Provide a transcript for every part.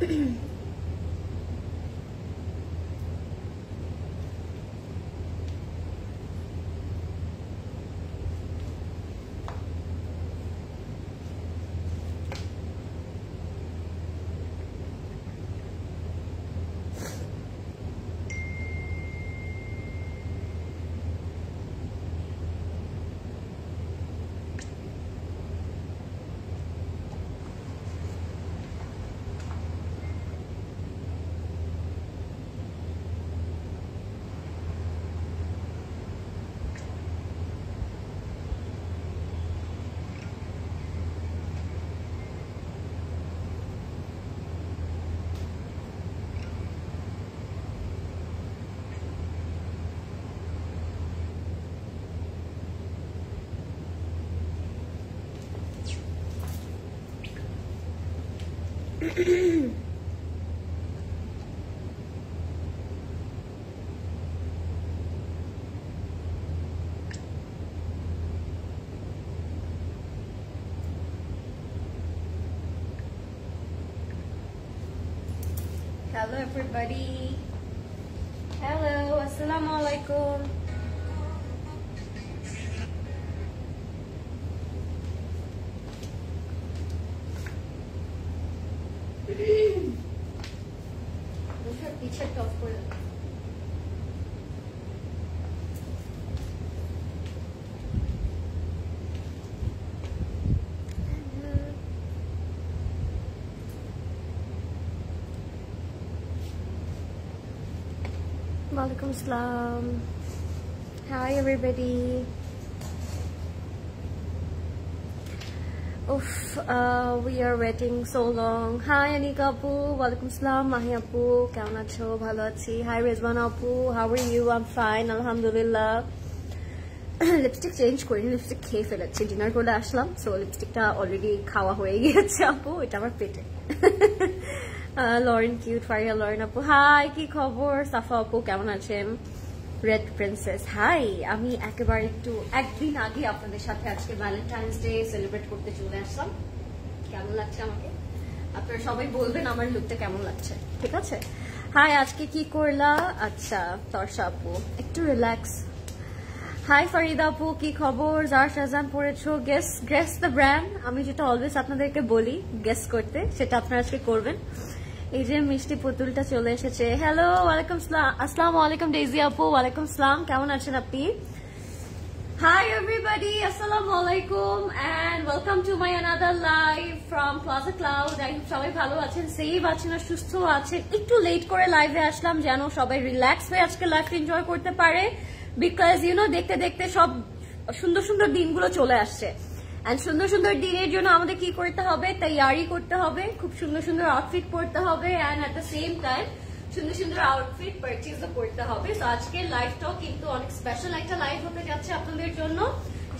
Hello everybody. Hello, assalamu alaikum. Picture off for Walaikum Salam. Hi everybody. Oof, we are waiting so long. Hi Anika Apu, Walaikum Salam. Mahi Apu, keমন আছো? ভালো আছি. Hi Rizwan Apu, how are you? I'm fine, Alhamdulillah. Lipstick change করি, lipstick খেয়ে ফেলেছি, dinner করে আসলাম, so লিপস্টিকটা already খাওয়া হয়ে গিয়েছে আপু, এটা আমার পেটে। লরেন কিউট, ফারিয়া লরেন আপু হাই, কি খবর? সাফা আপু কেমন আছেন? রেড প্রিন্সেস হাই, আমি একেবারে একটু একদিন আগে আপনাদের সাথে আজকে ভ্যালেন্টাইন্স ডে সেলিব্রেট করতে চলে আসলাম। কেমন লাগছে আমাকে? আপনারা সবাই বলবেন আমার লুকটা কেমন লাগছে, ঠিক আছে? হাই, আজকে কি করলা? আচ্ছা তর্ষা আপু একটু রিল্যাক্স। হাই ফারিদা আপু, কি খবর? জার শাহজাহান পড়েছো? Guess the brand. আমি যেটা অলওয়েজ আপনাদেরকে বলি গেস করতে, সেটা আপনারা আজকে করবেন। এই যে মিষ্টি পুতুলটা চলে এসেছে। হ্যালো, ওয়ালাইকুম আসসালাম। আসসালামু আলাইকুম ডেইজি আপু, ওয়ালাইকুম আসসালাম, কেমন আছেন আপনি? হাই এভরিবডি, আসসালামু আলাইকুম and welcome to my another live from Plaza Cloud. I hope সবাই ভালো আছেন, সেফ আছেন আর সুস্থ আছেন। একটু লেট করে লাইভে আসলাম যেন সবাই রিল্যাক্স হয়ে আজকে লাইভটা এনজয় করতে পারে, বিকজ ইউ নো দেখতে দেখতে সব সুন্দর সুন্দর দিনগুলো চলে আসছে। এন্ড সুন্দর সুন্দর দিনের জন্য আমাদের কি করতে হবে? তৈয়ারি করতে হবে, খুব সুন্দর সুন্দর আউটফিট পরতে হবে and at the same time সুন্দর সুন্দর আউটফিট পারচেজ করতে হবে। তো আজকের লাইভটাও কিন্তু অনেক স্পেশাল একটা লাইভ হতে যাচ্ছে আপনাদের জন্য।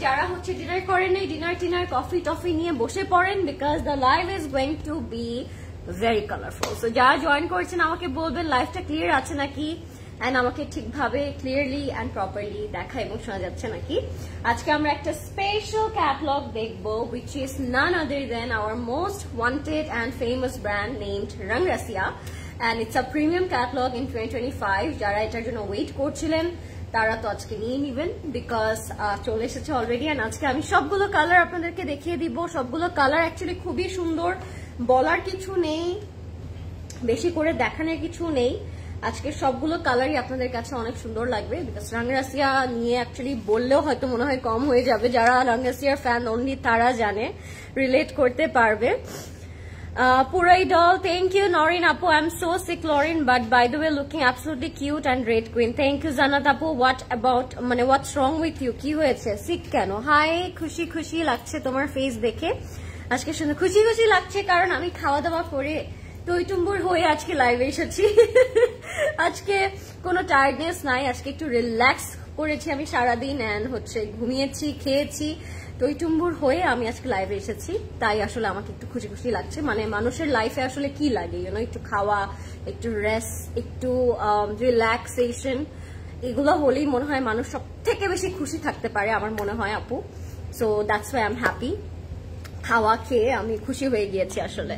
যারা হচ্ছে ডিনার করেন, এই ডিনার কফি টফি নিয়ে বসে পড়েন, because the live is going to be very colourful. So যারা জয়েন করছেন আমাকে বলবেন লাইভটা ক্লিয়ার আছে নাকি, এন্ড আমাকে ঠিকভাবে ক্লিয়ারলি এন্ড প্রপারলি দেখা এবং শোনা যাচ্ছে নাকি। আজকে আমরা একটা স্পেশাল ক্যাটালগ দেখবো, which is none other than our most wanted and famous brand named Rangrasia, and it's a premium catalog in 2025. যারা এটার জন্য ওয়েট করছিলেন তারা তো আজকে নিয়ে নেবেন, বিকজ চলে এসেছে অলরেডি। এন্ড আজকে আমি সবগুলো কালার আপনাদেরকে দেখিয়ে দিব। সবগুলো কালার অ্যাকচুয়ালি খুবই সুন্দর, বলার কিছু নেই, বেশি করে দেখানোর কিছু নেই। আজকে সবগুলো কালারই আপনাদের কাছে অনেক সুন্দর লাগবে, বিকজ রাঙ্গারাসিয়া নিয়ে অ্যাকচুয়ালি বললেও হয়তো মনে হয় কম হয়ে যাবে। যারা রাঙ্গারাসিয়ার ফ্যান অনলি তারা জানে, রিলেট করতে পারবে। পুরাই ডল, থ্যাংক ইউ নরিন আপু। I am so sick Lorin, but by the way looking absolutely cute and red queen. Thank you Jannat আপু। হোয়াট অ্যাবাউট, মানে হোয়াটস রং উইথ ইউ? কি হয়েছে, সিক কেন? হাই, খুশি খুশি লাগছে তোমার ফেস দেখে আজকে, শুনে খুশি খুশি লাগছে, কারণ আমি খাওয়া দাওয়া করে টইটুম্বুর হয়ে আজকে লাইভে এসেছি। আজকে কোনো টায়ার্ডনেস নাই, আজকে একটু রিল্যাক্স করেছি আমি সারাদিন, এন্ড হচ্ছে ঘুমিয়েছি, খেয়েছি, টইটুম্বুর হয়ে আমি আজকে লাইভে এসেছি। তাই আসলে আমাকে একটু খুশি খুশি লাগছে। মানে মানুষের লাইফে আসলে কি লাগে, ইউনো, একটু খাওয়া, একটু রেস্ট, একটু রিল্যাক্সেশন, এগুলো হলেই মনে হয় মানুষ সব থেকে বেশি খুশি থাকতে পারে, আমার মনে হয় আপু। So that's why I am happy. হাওয়া খেয়ে আমি খুশি হয়ে গিয়েছি আসলে।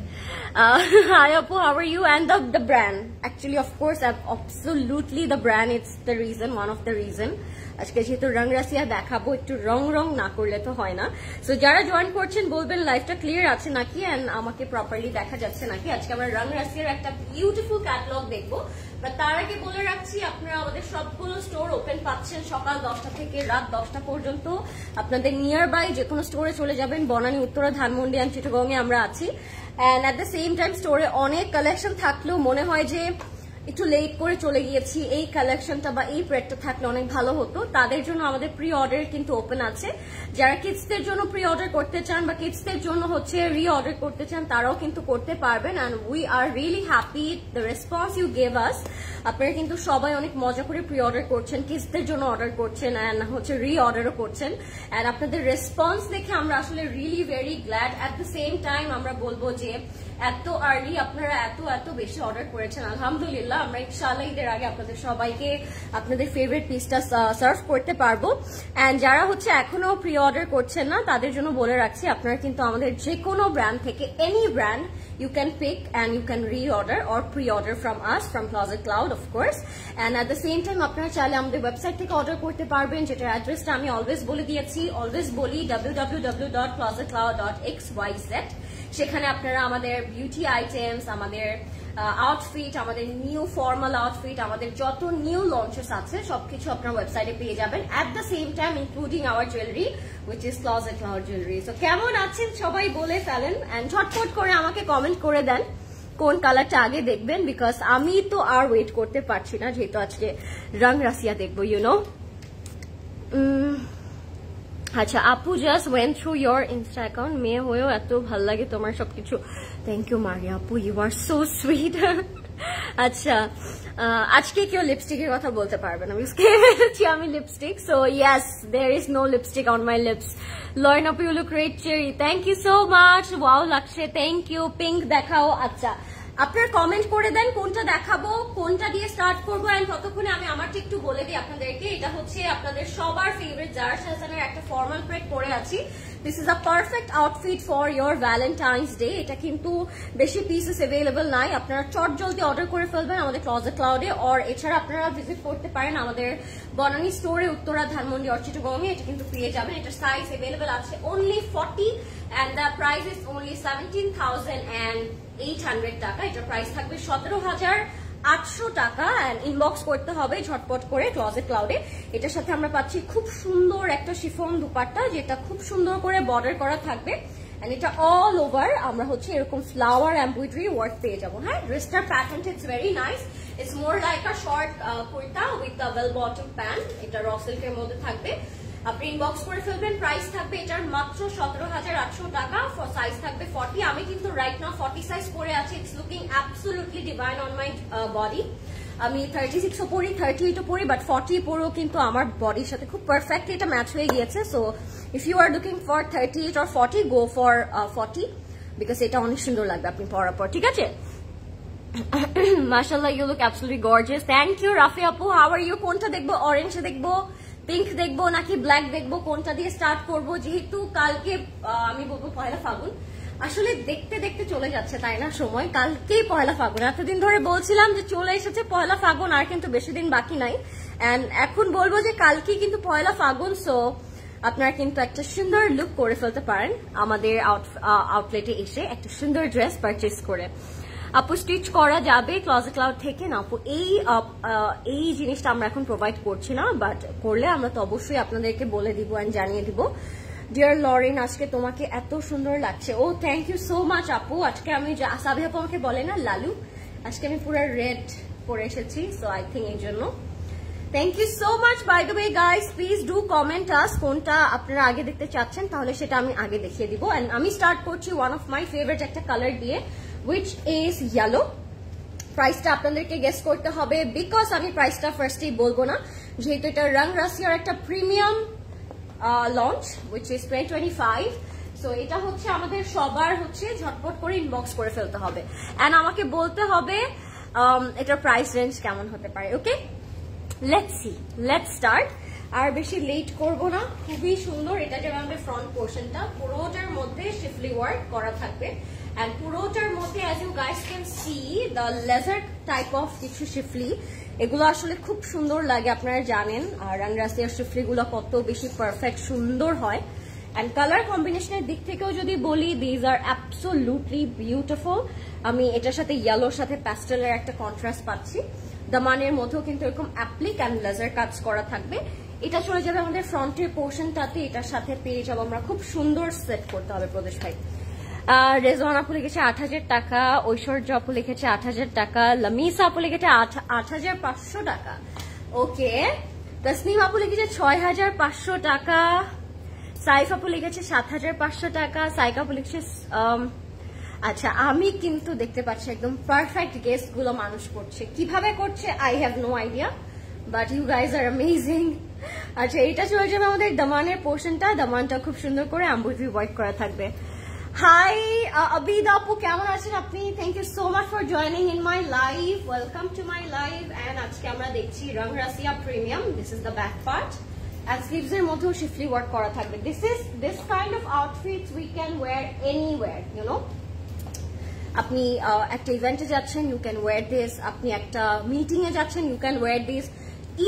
হাই আপু, how are you? And the brand actually of course absolutely the brand it's the reason, one of the reason. আজকে যেহেতু রং রাশিয়া দেখাবো, একটু রং না করলে তো হয় না। সো যারা জয়েন করছেন বলবেন লাইভটা ক্লিয়ার আছে নাকি অ্যান্ড আমাকে প্রপারলি দেখা যাচ্ছে নাকি। আজকে আমরা রং রাশিয়ার একটা বিউটিফুল ক্যাটালগ দেখবো, বাট তার আগে বলে রাখছি আপনারা আমাদের সবগুলো স্টোর ওপেন পাচ্ছেন সকাল 10টা থেকে রাত 10টা পর্যন্ত। আপনাদের নিয়ার বাই যে কোনো স্টোরে চলে যাবেন, বনানী, উত্তরা, ধানমন্ডি অ্যান্ড চিটাগং এ আমরা আছি। And at the same time স্টোরে অনেক কালেকশন থাকলেও মনে হয় যে একটু লেট করে চলে গিয়েছি, এই কালেকশনটা বা এই প্রেডটা থাকলে অনেক ভালো হতো। তাদের জন্য আমাদের প্রি অর্ডার কিন্তু ওপেন আছে। যারা কিডসদের জন্য প্রি অর্ডার করতে চান বা কিডসদের জন্য হচ্ছে রি অর্ডার করতে চান তারাও কিন্তু করতে পারবেন। And we are really happy the response you gave us. আপনারা কিন্তু সবাই অনেক মজা করে প্রি অর্ডার করছেন, কিডসদের জন্য অর্ডার করছেন অ্যান্ড হচ্ছে রি অর্ডারও করছেন। অ্যান্ড আপনাদের রেসপন্স দেখে আমরা আসলে really very glad. At the same time আমরা বলবো যে এত আর্লি আপনারা এত বেশি অর্ডার করেছেন, আলহামদুলিল্লাহ। আমরা ইনশাআল্লাহ ঈদের আগে আপনাদের সবাইকে আপনাদের ফেভারিট পিসটা সার্ভ করতে পারবো। অ্যান্ড যারা হচ্ছে এখনো প্রি অর্ডার করছেন না তাদের জন্য বলে রাখছি, আপনারা কিন্তু আমাদের যে কোনো ব্র্যান্ড থেকে any brand you can pick and you can reorder or pre-order from us, from Closet Cloud of course. And at the same time আপনারা চাইলে আমাদের ওয়েবসাইট থেকে অর্ডার করতে পারবেন, যেটার অ্যাড্রেসটা আমি অলওয়েজ বলে দিয়েছি, অলওয়েজ বলি www.closetcloud.xyz। সেখানে আপনারা আমাদের বিউটি আইটেমস, আমাদের আউটফিট, আমাদের নিউ ফর্মাল আউটফিট, আমাদের যত নিউ লঞ্চেস আছে সবকিছু আপনার ওয়েবসাইটে পেয়ে যাবেন। At the same time including hour jewellery which is Closet Cloud Jewelry. So কেমন আছেন সবাই বলে ফেলেন এন্ড ঝটপট করে আমাকে কমেন্ট করে দেন কোন কালারটা আগে দেখবেন, বিকজ আমি তো আর ওয়েট করতে পারছি না, যেহেতু আজকে রং রাশিয়া দেখবো, ইউ নো। আচ্ছা, আপু just went through your Insta account, মেয়ে হয়েও এত ভাল লাগে তোমার সবকিছু। থ্যাংক ইউ মারিয়া আপু, ইউ আর সো সুইট। আচ্ছা, আজকে কেউ লিপস্টিকের কথা বলতে পারবে না, আমি lipstick. So yes, there is no lipstick on my lips. Lauren আপু, you look great cherry, thank you so much. Wow লাগছে, থ্যাংক ইউ। পিঙ্ক দেখাও। আচ্ছা, আপনারা কমেন্ট করে দেন কোনটা দেখাবো, কোনটা দিয়ে স্টার্ট করবো। এন্ড ততক্ষণে আমি আমারটা একটু বলে দিই আপনাদেরকে। এটা হচ্ছে আপনাদের সবার ফেভারিট জারা শাহজাহানের একটা ফর্মাল প্রেড পরে আছি। This is a perfect outfit for your Valentine's day. এটা কিন্তু বেশি পিসেস অ্যাভেলেবল নাই, আপনারা চট জলদি অর্ডার করে ফেলবেন আমাদের ক্লজেট ক্লাউডে। আর এছাড়া আপনারা ভিজিট করতে পারেন আমাদের বনানী স্টোরে, উত্তরা, ধানমন্ডি আর চিটাগং এ। এটা কিন্তু পেয়ে যাবেন। এটার সাইজ অ্যাভেলেবল আছে only 40 and the price is only 17,800 টাকা। এটার প্রাইস থাকবে 17,800 টাকা। এন্ড ইনবক্স করতে হবে ঝটপট করে ক্লজেট ক্লাউডে। এটার সাথে আমরা পাচ্ছি খুব সুন্দর একটা শিফন দুপাট্টা, যেটা খুব সুন্দর করে বর্ডার করা থাকবে। এন্ড এটা অল ওভার আমরা হচ্ছে এরকম ফ্লাওয়ার এমব্রয়ডারি ওয়ার্ক পেয়ে যাবো। হ্যাঁ, ড্রেসটার pattern it's very nice. It's more like a short kurta with a well bottom pant. এটা র সিল্কের মধ্যে থাকবে। আপনি ইনবক্স করে ফেলবেন। প্রাইস থাকবে এটার মাত্র 17,800 টাকা। সাইজ থাকবে 40। আমি কিন্তু রাইট নাও 40 সাইজ পরে আছি। It's looking absolutely divine on my body. আমি 36ও পরি, 38ও পরি, বাট 40 পরেও কিন্তু আমার বডির সাথে খুব পারফেক্ট এটা ম্যাচ হয়ে গিয়েছে। So if you are looking for 38 or 40, go for 40, because এটা অনেক সুন্দর লাগবে আপনি পরার পর। ঠিক আছে, মাশাআল্লাহ, you look absolutely gorgeous. Thank you Rafi আপু, হাউ আর ইউ? কোনটা দেখবো, অরেঞ্জ দেখবো, পিঙ্ক দেখবো নাকি ব্ল্যাক দেখবো, কোনটা দিয়ে স্টার্ট করবো? যেহেতু কালকে আমি বলবো পয়লা ফাগুন, আসলে দেখতে দেখতে চলে যাচ্ছে তাই না সময়। কালকেই পয়লা ফাগুন, এতদিন ধরে বলছিলাম যে চলে এসেছে পয়লা ফাগুন, আর কিন্তু বেশি দিন বাকি নাই। এন্ড এখন বলবো যে কালকেই কিন্তু পয়লা ফাগুন। সো আপনারা কিন্তু একটা সুন্দর লুক করে ফেলতে পারেন আমাদের আউটলেটে এসে একটা সুন্দর ড্রেস পারচেস করে। আপু, স্টিচ করা যাবে ক্লজেট ক্লাউড থেকে না আপু? এই জিনিসটা আমরা এখন প্রোভাইড করছি না, বাট করলে আমরা তো অবশ্যই আপনাদেরকে বলে দিব এন্ড জানিয়ে দিব। ডিয়ার লরেন, আজকে তোমাকে এত সুন্দর লাগছে। ও থ্যাংক ইউ সো মাচ আপু। আজকে আমি সাবি আপু আমাকে বলে না লালু, আজকে আমি পুরো রেড পরে এসেছি। সো আই থিঙ্ক এই জন্য। Thank you so much. By the way guys, please do comment us কোনটা আপনারা আগে দেখতে চাচ্ছেন, তাহলে সেটা আমি আগে দেখিয়ে দিব। এন্ড আমি স্টার্ট করছি ওয়ান অফ মাই ফেভারিট একটা কালার দিয়ে, which is yellow. প্রাইসটা আপনাদেরকে গেস করতে হবে, বিকজ আমি প্রাইসটা ফার্স্টেই বলবো না, যেহেতু এটা রং রাশিয়ার একটা premium launch which is 2025. So এটা হচ্ছে আমাদের সবার হচ্ছে ঝটপট করে ইনবক্স করে ফেলতে হবে এন্ড আমাকে বলতে হবে এটার প্রাইস রেঞ্জ কেমন হতে পারে। ওকে, লেটস সি, লেটস স্টার্ট। আর বেশি লেট করব না, খুবই সুন্দর। এটা যাবে আমাদের ফ্রন্ট পোর্শনটা, পুরোটার মধ্যে শিফলি ওয়ার্ক করা থাকবে এন্ড পুরোটার মধ্যে as you guys can see the laser type of কিছু শিফলি, এগুলো আসলে খুব সুন্দর লাগে, আপনারা জানেন। আর রাংরাসিয়ার শিফলি গুলো কত বেশি পারফেক্ট সুন্দর হয়। এন্ড কালার কম্বিনেশনের দিক থেকেও যদি বলি, দিজ আর অ্যাবসোলুটলি বিউটিফুল। আমি এটার সাথে ইয়েলোর সাথে প্যাস্টেলের একটা কন্ট্রাস্ট পাচ্ছি। দামানের মধ্যেও কিন্তু এরকম অ্যাপ্লিক অ্যান্ড লেজার কাজ করা থাকবে। এটা চলে যাবে আমাদের ফ্রন্টের পোর্শনটাতে, এটার সাথে পেয়ে যাবো আমরা, খুব সুন্দর সেট করতে হবে প্রদেশ ভাই। রেজওয়ান আপু লিখেছে ৮,০০০ টাকা, ঐশ্বর্য আপু লিখেছে ৮,০০০ টাকা, লামিসা আপু লিখেছে ৮,৫০০ টাকা, ওকে। তসনিম আপু লিখেছে ৬,৫০০ টাকা, সাইফ আপু লিখেছে ৭,৫০০ টাকা, সাইক আপু লিখেছে আচ্ছা। আমি কিন্তু দেখতে পাচ্ছি একদম পারফেক্ট গেস্ট গুলো মানুষ করছে, কিভাবে করছে I have no idea, but you guys are amazing. আচ্ছা, এটা চলে যাবে আমাদের দামানের পোর্শনটা, দামানটা খুব সুন্দর করে এমব্রয়ডারি ওয়ার্ক করা থাকবে। হাই আবিদ আপু, কেমন আছেন আপনি? Thank you so much for joining in my live, welcome to my live. And আজকে আমরা দেখছি Rangrasiya premium, this is the back part and sleeves এর মধ্যেও শিফলি ওয়ার্ক করা থাকবে। this kind of outfits we can wear anywhere, you know. আপনি একটা ইভেন্টে যাচ্ছেন, ইউ ক্যান ওয়্যার দিস। আপনি একটা মিটিং এ যাচ্ছেন, you can wear this.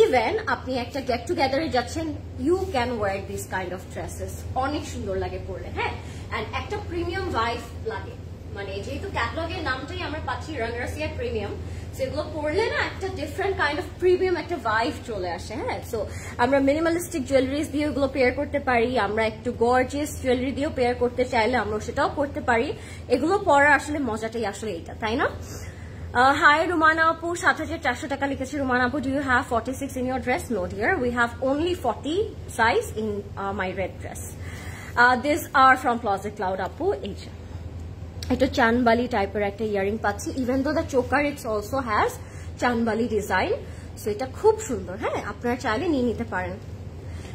Even আপনি একটা গেট টুগেদারে যাচ্ছেন, you can wear this kind of dresses. অনেক সুন্দর লাগে পরলে, হ্যাঁ। এন্ড একটা প্রিমিয়াম ভাইব লাগে, মানে যেহেতু ক্যাটালগের নামটাই আমরা পাচ্ছি রাংরাসিয়া প্রিমিয়াম, সেগুলো পরলে না একটা ডিফারেন্ট কাইন্ড অফ প্রিমিয়াম একটা ভাইব চলে আসে, হ্যাঁ। সো আমরা মিনিমালিস্টিক জুয়েলারিজ দিয়ে ওগুলো পেয়ার করতে পারি, আমরা একটু গর্জিয়াস জুয়েলারি দিয়েও পেয়ার করতে চাইলে আমরা সেটাও করতে পারি। এগুলো পরার আসলে মজাটাই আসলে এটা, তাই না? হাই রুমানা আপু, ৭,৪০০ টাকা লিখেছে রুমানা আপু। Do you have 46 in your dress? No dear, we have only 40 size in my red dress. These are from Closet Cloud আপু। এই যে এটা চানবালি টাইপের একটা ইয়ারিং পাচ্ছি, even though the choker it's also has chandbali design. So এটা খুব সুন্দর, হ্যাঁ, আপনারা চাইলে নিয়ে নিতে পারেন।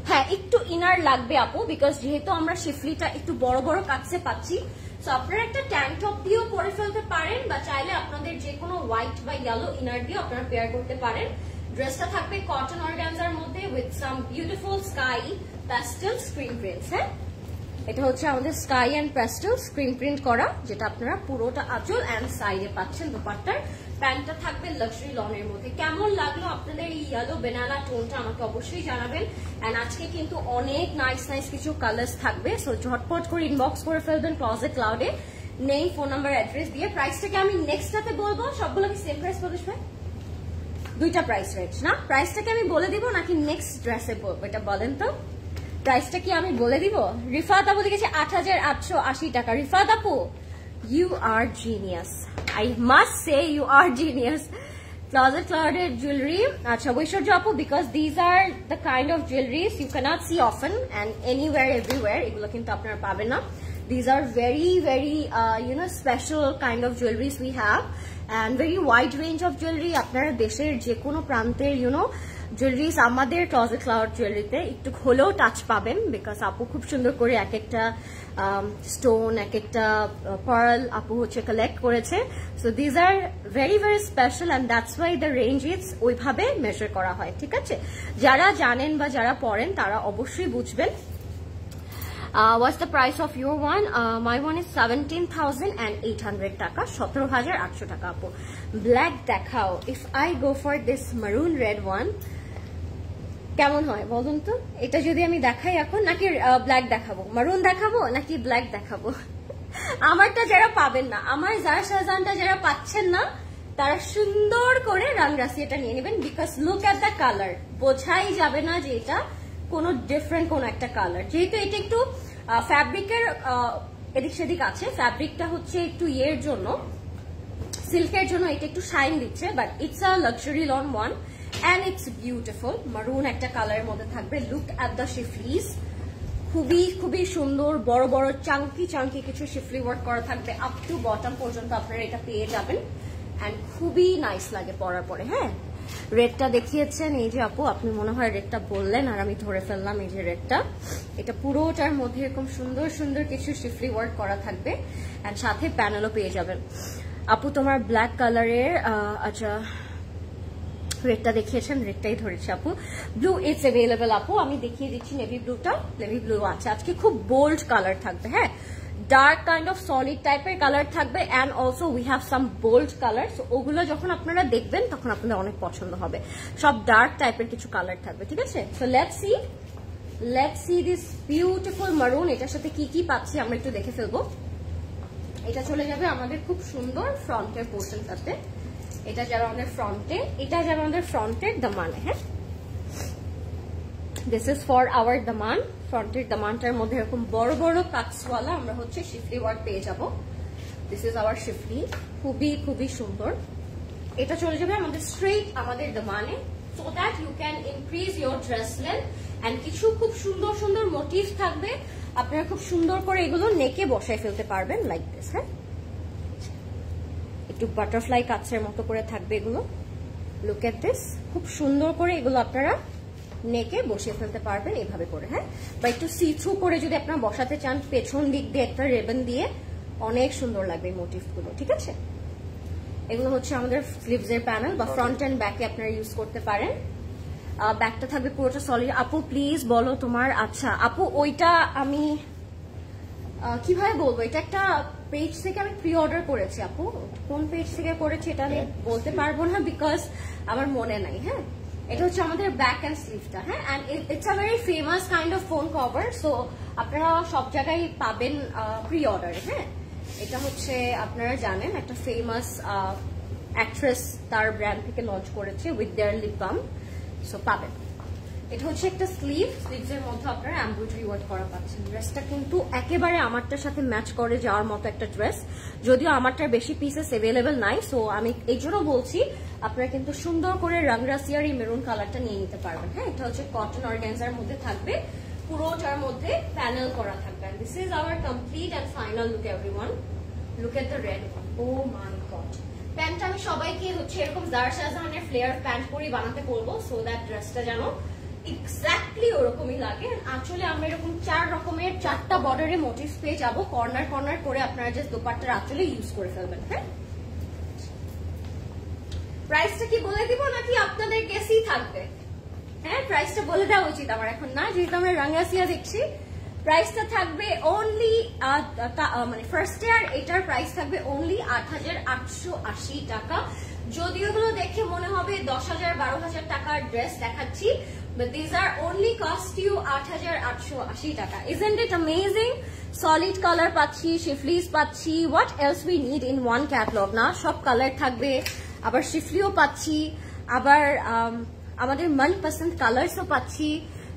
হ্যাঁ, একটু ইনার লাগবে আপু, বিকজ যেহেতু আমরা শিফলিটা একটু বড় বড় কাটছে পাচ্ছি। সো আপনারা একটা ট্যাঙ্ক টপ দিয়েও পরে ফেলতে পারেন, বা চাইলে আপনাদের যে কোনো হোয়াইট বা ইয়েলো ইনার দিয়েও আপনারা পেয়ার করতে পারেন। ড্রেসটা থাকবে কটন অর্গানজার মধ্যে with some beautiful sky pastel screen prints, হ্যাঁ। এটা হচ্ছে আমাদের sky and pastel screen print করা, যেটা আপনারা পুরোটা আঁচল অ্যান্ড সাইডে পাচ্ছেন। দোপাট্টার প্যান্টটা থাকবে লাক্সারি লনের মধ্যে। কেমন লাগলো আপনাদের এই ইয়েলো বেনানা টোনটা আমাকে অবশ্যই জানাবেন। এন্ড আজকে কিন্তু অনেক নাইস নাইস কিছু কালার্স থাকবে, সো ঝটপট করে ইনবক্স করে ফেলবেন ক্লজেট ক্লাউডে, নেই ফোন নাম্বার অ্যাড্রেস দিয়ে। প্রাইসটাকে আমি নেক্সটটাতে বলবো, সবগুলো কি সেম প্রাইস বলিস ভাই? দুইটা প্রাইস রেঞ্জ না? প্রাইসটাকে আমি বলে দিব নাকি নেক্সট ড্রেসে বলবো, এটা বলেন তো। প্রাইসটা কি আমি বলে দিব? রিফাত আপু লিখেছে ৮,৮৮০ টাকা। রিফাত আপু, you are genius, I must say you are genius. Closet Clouded jewelry, acha Aishwarya আপু, because these are the kind of jewelries you cannot see often and anywhere everywhere, এগুলো কিন্তু আপনারা পাবেন না। These are very very you know special kind of jewelries we have and very wide range of jewelry. আপনারা দেশের যে কোনো প্রান্তের you know জুয়েলারিজ আমাদের ক্লজেট ক্লাউড জুয়েলারিতে একটু হলেও টাচ পাবেন, বিকজ আপু খুব সুন্দর করে এক একটা স্টোন, এক একটা পার্ল আপু হচ্ছে কালেক্ট করেছে। So these are very very special and that's why the range is ওইভাবে মেজার করা হয়, ঠিক আছে। যারা জানেন বা যারা পড়েন তারা অবশ্যই বুঝবেন। What's the price of your one? My one is 17,800 টাকা, 17,800 টাকা আপু। ব্ল্যাক দেখাও, if I go for this maroon red one কেমন হয় বলুন তো? এটা যদি আমি দেখাই এখন, নাকি ব্ল্যাক দেখাবো, মারুন দেখাবো নাকি ব্ল্যাক দেখাবো? আমারটা যারা পাবেন না, আমার যারা শাহজাহানটা যারা পাচ্ছেন না, তারা সুন্দর করে রাংরাসিয়াটা নিয়ে নেবেন, because look at the colour, বোঝাই যাবে না যে এটা কোনো ডিফারেন্ট কোন একটা কালার। যেহেতু এটা একটু ফ্যাব্রিকের এদিক সেদিক আছে, ফ্যাব্রিকটা হচ্ছে একটু ইয়ের জন্য, সিল্কের জন্য এটা একটু শাইন দিচ্ছে, but it's a luxury loan one and it's beautiful. মারুন একটা কালারের মধ্যে থাকবে। লুক এট দ্য শিফলিস, খুবই খুবই সুন্দর, বড় বড় চাঙ্কি চাঙ্কি কিছু শিফলি ওয়ার্ক করা থাকবে, আপ টু বটম পর্যন্ত আপনারা এটা পেয়ে যাবেন এন্ড খুবই নাইস লাগে পরার পরে। হ্যাঁ, রেডটা দেখিয়েছেন, এই যে আপু আপনি মনে হয় রেডটা বললেন আর আমি ধরে ফেললাম, এই যে রেডটা, এটা পুরোটার মধ্যে এরকম সুন্দর সুন্দর কিছু শিফলি ওয়ার্ক করা থাকবে এন্ড সাথে প্যানেলও পেয়ে যাবেন। আপু তোমার ব্ল্যাক কালারের আচ্ছা রেডটা দেখিয়েছেন, রেডটাই ধরেছে আপু। ব্লু ইটস অ্যাভেলেবল আপু, আমি দেখিয়ে দিচ্ছি নেভি ব্লুটা। নেভি ব্লু আছে, আজকে খুব বোল্ড কালার থাকবে, হ্যাঁ, ডার্ক কাইন্ড অফ সলিড টাইপের কালার থাকবে, and also we have some bold colour. So ওগুলো যখন আপনারা দেখবেন তখন আপনাদের অনেক পছন্দ হবে। সব ডার্ক টাইপের কিছু কালার থাকবে, ঠিক আছে? So let's C this beautiful মারুন। এটার সাথে কি কি পাচ্ছি আমরা একটু দেখে ফেলবো। এটা চলে যাবে আমাদের খুব সুন্দর ফ্রন্টের পোর্শন সাথে। এটা যাবে আমাদের ফ্রন্টে, এটা যাবে আমাদের ফ্রন্টের দামানে, হ্যাঁ, দিস ইজ ফর আওয়ার দামান। ফ্রন্টের দামানটার মধ্যে এরকম বড় বড় কাটসওয়ালা আমরা হচ্ছে শিফলি ওয়ার্ক পেয়ে যাবো। দিস ইজ আওয়ার শিফলি, খুবই খুবই সুন্দর। এটা চলে যাবে আমাদের স্ট্রেট আমাদের দামানে, so that you can increase your dress length. And কিছু খুব সুন্দর সুন্দর মোটিভ থাকবে, আপনারা খুব সুন্দর করে এগুলো নেকে বসায় ফেলতে পারবেন, লাইক দিস, হ্যাঁ, একটু বাটারফ্লাই কাটসের মতো করে থাকবে এগুলো। লুক এট দিস, খুব সুন্দর করে এগুলো আপনারা নেকে বসিয়ে ফেলতে পারবেন এইভাবে করে, হ্যাঁ, বা একটু সি থ্রু করে যদি আপনারা বসাতে চান পেছন দিক দিয়ে একটা রেবন দিয়ে, অনেক সুন্দর লাগবে এই মোটিভগুলো, ঠিক আছে? এগুলো হচ্ছে আমাদের স্লিভস এর প্যানেল, বা ফ্রন্ট এন্ড ব্যাকে আপনারা ইউজ করতে পারেন। ব্যাকটা থাকবে পুরোটা সলিড। আপু প্লিজ বলো তোমার, আচ্ছা আপু ওইটা আমি কিভাবে বলবো, এটা একটা পেজ থেকে আমি প্রি অর্ডার করেছি আপু, কোন পেজ থেকে করেছি এটা আমি বলতে পারবো না বিকজ আমার মনে নাই, হ্যাঁ। এটা হচ্ছে আমাদের ব্যাক এন্ড স্লিভটা, হ্যাঁ, and it's a very famous kind of phone cover, so আপনারা সব জায়গায় পাবেন প্রি অর্ডারে, হ্যাঁ। এটা হচ্ছে আপনারা জানেন একটা ফেমাস অ্যাক্ট্রেস তার ব্র্যান্ড থেকে লঞ্চ করেছে with their lip balm, so পাবেন। এটা হচ্ছে একটা স্লিভস এর মধ্যে আপনারা এমব্রয়ডারি ওয়ার্ক করা পাচ্ছেন। ড্রেসটা কিন্তু একেবারে আমারটার সাথে ম্যাচ করে যাওয়ার মতো একটা ড্রেস, যদিও আমারটার বেশি পিসেস অ্যাভেলেবেল নাই, সো আমি এই জন্য বলছি আপনারা কিন্তু সুন্দর করে রাংরাসিয়ার এই মেরুন কালারটা নিয়ে নিতে পারবেন, হ্যাঁ। এটা হচ্ছে কটন অর্গানজার মধ্যে থাকবে, পুরোটার মধ্যে প্যানেল করা থাকবে। This is our complete and final look everyone. Look at the red one, oh my God. প্যান্টটা আমি সবাইকে হচ্ছে এরকম জার শাহজাহানের ফ্লেয়ার প্যান্ট পরেই বানাতে বলবো, সো দ্যাট ড্রেসটা যেন এক্স্যাক্টলি ওরকমই লাগে। আসলে আমরা এরকম 4 রকমের 4টা বর্ডারে মোটিভ পেয়ে যাবো, কর্নার কর্নার করে আপনারা জাস্ট দোপাট্টার আঁচলে ইউজ করে ফেলবেন, হ্যাঁ। প্রাইসটা কি বলে দিব নাকি আপনাদের গেসই থাকবে? হ্যাঁ, প্রাইসটা বলে দেওয়া উচিত আমার এখন, না, যেহেতু আমরা রাঙ্গাসিয়া দেখছি। প্রাইসটা থাকবে অনলি মানে ফার্স্ট ইয়ার এটার প্রাইস থাকবে অনলি ৮৮৮০ টাকা। যদিও এগুলো দেখে মনে হবে ১০,০০০ ১২,০০০ টাকার ড্রেস দেখাচ্ছি, but these are only cost you ৮৮৮০ টাকা। Isn't it amazing? Solid colour পাচ্ছি, শিফলিস পাচ্ছি, what else we need in one catalog, না? সব কালার থাকবে, আবার শিফলিও পাচ্ছি, আবার আমাদের মনপসন্দ কালার্সও পাচ্ছি।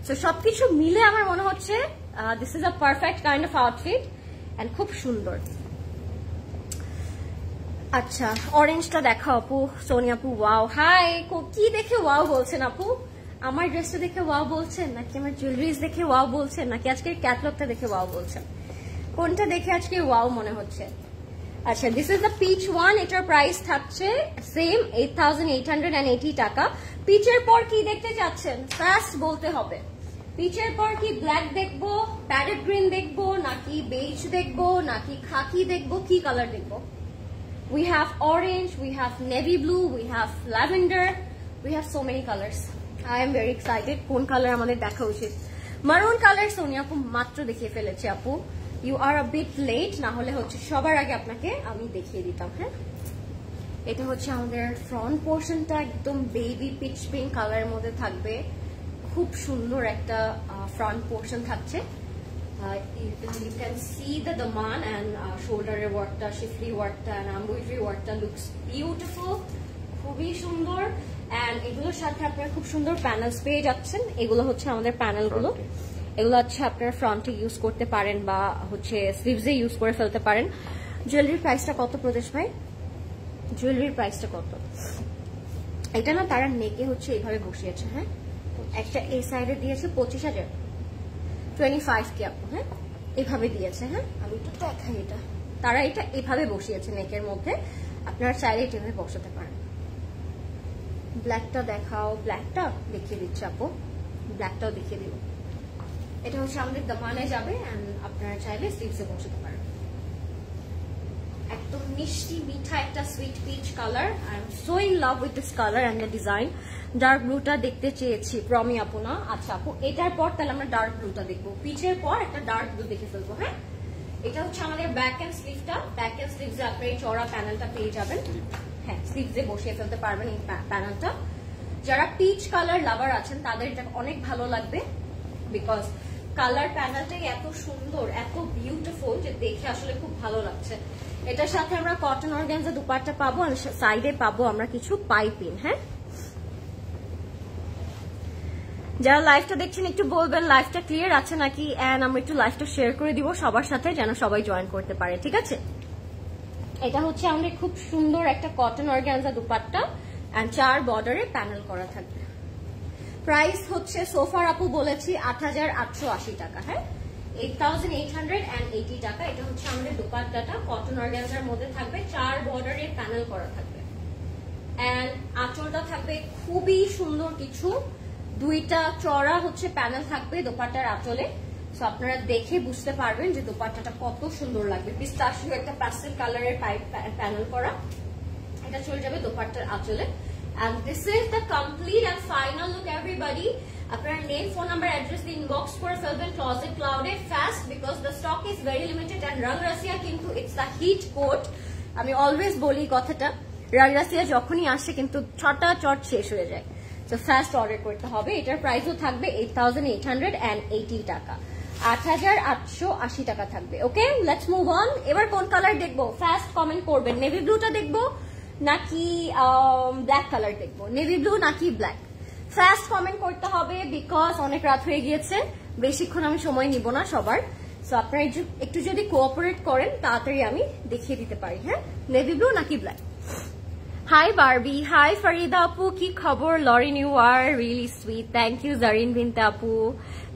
সো সবকিছু মিলে আমার মনে হচ্ছে this is a perfect kind of outfit and খুব সুন্দর। আচ্ছা, অরেঞ্জটা দেখাও আপু। সোনিয়া আপু ওয়াও, হাই, কি দেখে ওয়াও বলছেন আপু? আমার ড্রেসটা দেখে ওয়াও বলছেন, নাকি আমার জুয়েলারিজ দেখে ওয়াও বলছেন, নাকি আজকের ক্যাটালগটা দেখে ওয়াও বলছেন? কোনটা দেখে আজকে ওয়াও মনে হচ্ছে? আচ্ছা, this is the piece one. এটার প্রাইস থাকছে সেম 8,880 টাকা। পিচের পর কি দেখতে চাচ্ছেন ফার্স্ট বলতে হবে। পিচের পর কি ব্ল্যাক দেখবো, প্যারেট গ্রিন দেখবো, নাকি বেজ দেখবো, নাকি খাকি দেখবো, কি কালার দেখবো? We have orange, we have navy blue, we have lavender, we have so many colors. I am very excited. কোন কালার আমাদের দেখা উচিত? মারুন কালার সোনিয়া আপু মাত্র দেখিয়ে ফেলেছে আপু। You are a bit late, না হলে হচ্ছে সবার আগে আপনাকে আমি দেখিয়ে দিতাম, হ্যাঁ। এটা হচ্ছে আমাদের ফ্রন্ট পোর্শনটা, একদম বেবি পিচ পিঙ্ক কালারের মধ্যে থাকবে, খুব সুন্দর একটা ফ্রন্ট পোর্শন থাকছে। You can see the daman and shoulder workটা, shifli workটা and embroidery workটা looks beautiful, খুবই সুন্দর। and এগুলোর সাথে আপনারা খুব সুন্দর প্যানেলস পেয়ে যাচ্ছেন। এগুলো হচ্ছে আমাদের প্যানেলগুলো, এগুলো হচ্ছে আপনারা ফ্রন্টে ইউজ করতে পারেন বা হচ্ছে স্লিভসে ইউজ করে ফেলতে পারেন। জুয়েলারির প্রাইসটা কত প্রদেশ ভাই? জুয়েলারির প্রাইসটা কত? এটা না তারা নেকে হচ্ছে এইভাবে বসিয়েছে, হ্যাঁ, একটা এই সাইডে দিয়েছে 25,000, 25K আপু, হ্যাঁ, এভাবে দিয়েছে, হ্যাঁ। আমি একটু দেখাই, এটা তারা এটা এভাবে বসিয়েছে নেকের মধ্যে, আপনারা চাইলে এটা এভাবে বসাতে পারেন। ব্ল্যাকটা দেখাও, ব্ল্যাকটা দেখিয়ে দিচ্ছে আপু, ব্ল্যাকটাও দেখিয়ে দিব। এটা হচ্ছে আমাদের দামানে যাবে, আপনারা চাইলে স্লিভসে বসাতে পারেন। একদম মিষ্টি মিঠা একটা sweet peach colour. I am so in love with this colour and the design. Dark ব্লুটা দেখতে চেয়েছি প্রমি আপু না? আচ্ছা আপু, এটার পর তাহলে আমরা ডার্ক ব্লুটা দেখবো, পিচের পর একটা ডার্ক ব্লু দেখে ফেলবো। হ্যাঁ, এটা হচ্ছে আমাদের ব্যাক এন্ড স্লিভটা। ব্যাক এন্ড স্লিভসে আপনার এই চড়া প্যানেলটা পেয়ে যাবেন। হ্যাঁ, স্লিভসে বসিয়ে ফেলতে পারবেন এই প্যানেলটা। যারা পিচ কালার লাভার আছেন তাদের এটা অনেক ভালো লাগবে, বিকজ কালার প্যানেলটাই এত সুন্দর, এত বিউটিফুল যে দেখে আসলে খুব ভালো লাগছে। এটার সাথে আমরা কটন অর্গানজা দুপাট্টা পাবো, আর সাইডে পাবো আমরা কিছু পাইপিং। হ্যাঁ, যারা লাইভটা দেখছেন একটু বলবেন লাইভটা ক্লিয়ার আছে নাকি, এন্ড আমরা একটু লাইভটা শেয়ার করে দিব সবার সাথে যেন সবাই জয়েন করতে পারে। ঠিক আছে, এটা হচ্ছে আমাদের খুব সুন্দর একটা কটন অর্গানজা দুপাট্টা এন্ড 4 বর্ডারে প্যানেল করা থাকবে। প্রাইস হচ্ছে সোফার আপু বলেছি 8880 টাকা। হ্যাঁ, 8880 টাকা। এটা হচ্ছে আমাদের দুপাট্টাটা কটন অর্গানজার মধ্যে থাকবে, 4 বর্ডারে প্যানেল করা থাকবে এন্ড আঁচলটা থাকবে খুবই সুন্দর কিছু, 2টা চড়া হচ্ছে প্যানেল থাকবে দোপাট্টার আঁচলে। সো আপনারা দেখে বুঝতে পারবেন যে দোপাট্টাটা কত সুন্দর লাগবে। পিস্তাশিও একটা প্যাস্টেল কালারের প্যানেল করা, এটা চলে যাবে দোপাট্টার আঁচলে। And this is the complete and final look everybody. আপনার নেম, ফোন নাম্বার, অ্যাড্রেস দিয়ে ইনবক্স করে ফেলবেন ক্লোজেট ক্লাউডে fast, because the stock is very limited and Rangrasiya কিন্তু ইটস দ্য হিট কোট। আমি অলওয়েজ বলি কথাটা, রাংরাসিয়া যখনই আসে কিন্তু ছটা চট শেষ হয়ে যায়। তো ফাস্ট অর্ডার করতে হবে। এটার প্রাইসও থাকবে 8880 টাকা, 8880 টাকা থাকবে। ওকে, লেটস মুভ অন। এবার কোন কালার দেখবো? ফাস্ট কমেন্ট করবেন। নেভি ব্লুটা দেখবো নাকি ব্ল্যাক কালার দেখবো? নেভি ব্লু নাকি ব্ল্যাক? ফাস্ট কমেন্ট করতে হবে, বিকজ অনেক রাত হয়ে গিয়েছে, বেশিক্ষণ আমি সময় নিব না সবার। সো আপনারা একটু যদি কোঅপারেট করেন তাড়াতাড়ি আমি দেখিয়ে দিতে পারি। হ্যাঁ, নেভি ব্লু নাকি black? Hi Barbie, hi Farida আপু, কি খবর? Lorin, you are really sweet, thank you. Zarin Binte আপু,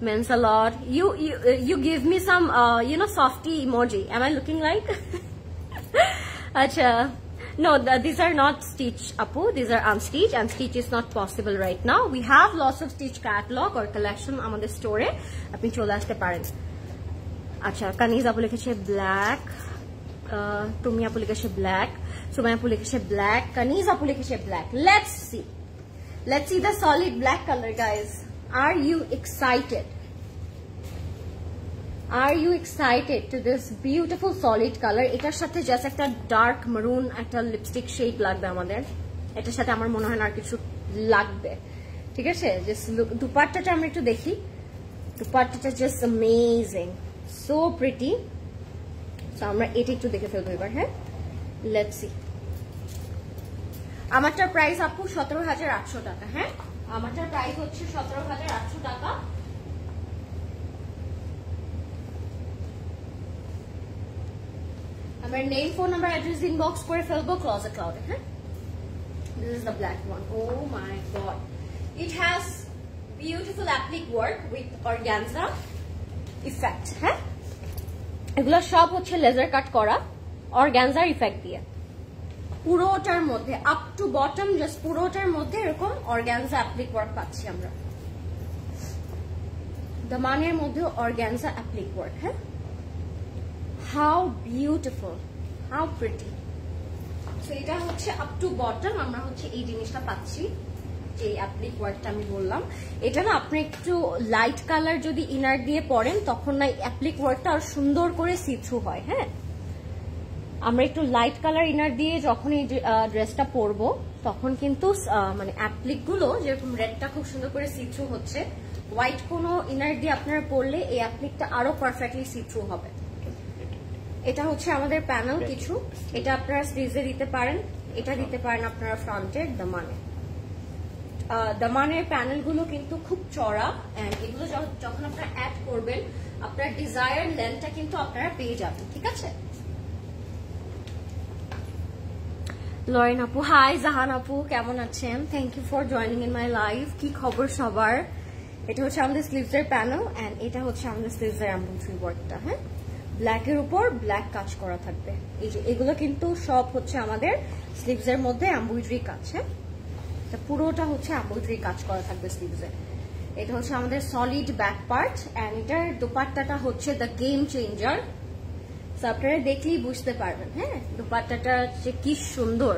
means a lot. You give me some softy emoji. Am I looking like? Acha. No, these are not stitch, Apu. These are unstitched, and stitch is not possible right now. We have lots of stitch catalog or collection আমাদের স্টোরে, আপনি চলে আসতে পারেন। আচ্ছা, কানিজ আপু লিখেছে black, তুমি আপু লিখেছে ব্ল্যাক, সুমাই আপু লিখেছে ব্ল্যাক, কানিজ আপু লিখেছে black. Let's see the solid black color, guys. Are you excited? Are you excited to this beautiful solid color? এটার সাথে জাস্ট একটা ডার্ক মারুন একটা লিপস্টিক শেড লাগবে আমাদের। এটার সাথে আমার মনে হয় না আর কিছু লাগবে। ঠিক আছে, জাস্ট দুপাট্টাটা আমরা একটু দেখি। দুপাট্টাটা just amazing, so pretty. So আমরা এটা একটু দেখে ফেলবো এবার। হ্যাঁ, লেটস সি। আমারটার প্রাইস আপু 17800 টাকা। হ্যাঁ, আমারটার প্রাইস হচ্ছে 17800 টাকা। আমার name, phone number, address inbox করে ফেলবো ক্লোজেট ক্লাউডে। হ্যাঁ, this is the black one. Oh my God, it has beautiful applique work with organza effect. হ্যাঁ, এগুলো সব হচ্ছে লেজার কাট করা অর্গানজার ইফেক্ট দিয়ে। পুরোটার মধ্যে আপ টু বটম জাস্ট পুরোটার মধ্যে এরকম অর্গানজা অ্যাপ্লিক ওয়ার্ক পাচ্ছি আমরা। দামানের মধ্যে অর্গানজা অ্যাপ্লিক ওয়ার্ক। হ্যাঁ, how beautiful, how pretty. So এটা হচ্ছে আপ টু বটম আমরা হচ্ছে এই জিনিসটা পাচ্ছি, যে অ্যাপ্লিক ওয়ার্কটা আমি বললাম। এটা না আপনি একটু লাইট কালার যদি ইনার দিয়ে পরেন তখন না অ্যাপ্লিক ওয়ার্কটা আর সুন্দর করে সি থ্রু হয়। হ্যাঁ, আমরা একটু লাইট কালার ইনার দিয়ে যখন এই ড্রেসটা পরবো তখন কিন্তু মানে অ্যাপ্লিক গুলো যেরকম রেডটা খুব সুন্দর করে সি থ্রু হচ্ছে, হোয়াইট কোনো ইনার দিয়ে আপনারা পরলে এই অ্যাপ্লিকটা আরো পারফেক্টলি সি থ্রু হবে। এটা হচ্ছে আমাদের প্যানেল কিছু, এটা আপনারা স্লিভসে দিতে পারেন, এটা দিতে পারেন আপনারা ফ্রন্টের দামানে। দামানের প্যানেলগুলো কিন্তু খুব চড়া, এন্ড এগুলো যখন আপনারা অ্যাড করবেন আপনার ডিজায়ার লেন্থটা কিন্তু আপনারা পেয়ে যাবেন। ঠিক আছে, লরেন আপু, হাই জাহান আপু, কেমন আছেন? Thank you for joining in my live. কি খবর সবার? এটা হচ্ছে আমাদের স্লিভসের প্যানেল এন্ড এটা হচ্ছে আমাদের স্লিভসের এমব্রয়ডারি ওয়ার্কটা। হ্যাঁ, ব্ল্যাকের উপর ব্ল্যাক কাজ করা থাকবে। এই যে এগুলো কিন্তু সব হচ্ছে আমাদের স্লিভসের মধ্যে এমব্রয়ডারি কাজ। হ্যাঁ, পুরোটা হচ্ছে এমব্রয়ডারি কাজ করা থাকবে স্লিভসে। এটা হচ্ছে আমাদের সলিড ব্যাক পার্ট এন্ড এটার দোপাট্টাটা হচ্ছে দ্য গেম চেঞ্জার। আপনারা দেখলেই বুঝতে পারবেন। হ্যাঁ, দুপাট্টাটা যে কি সুন্দর।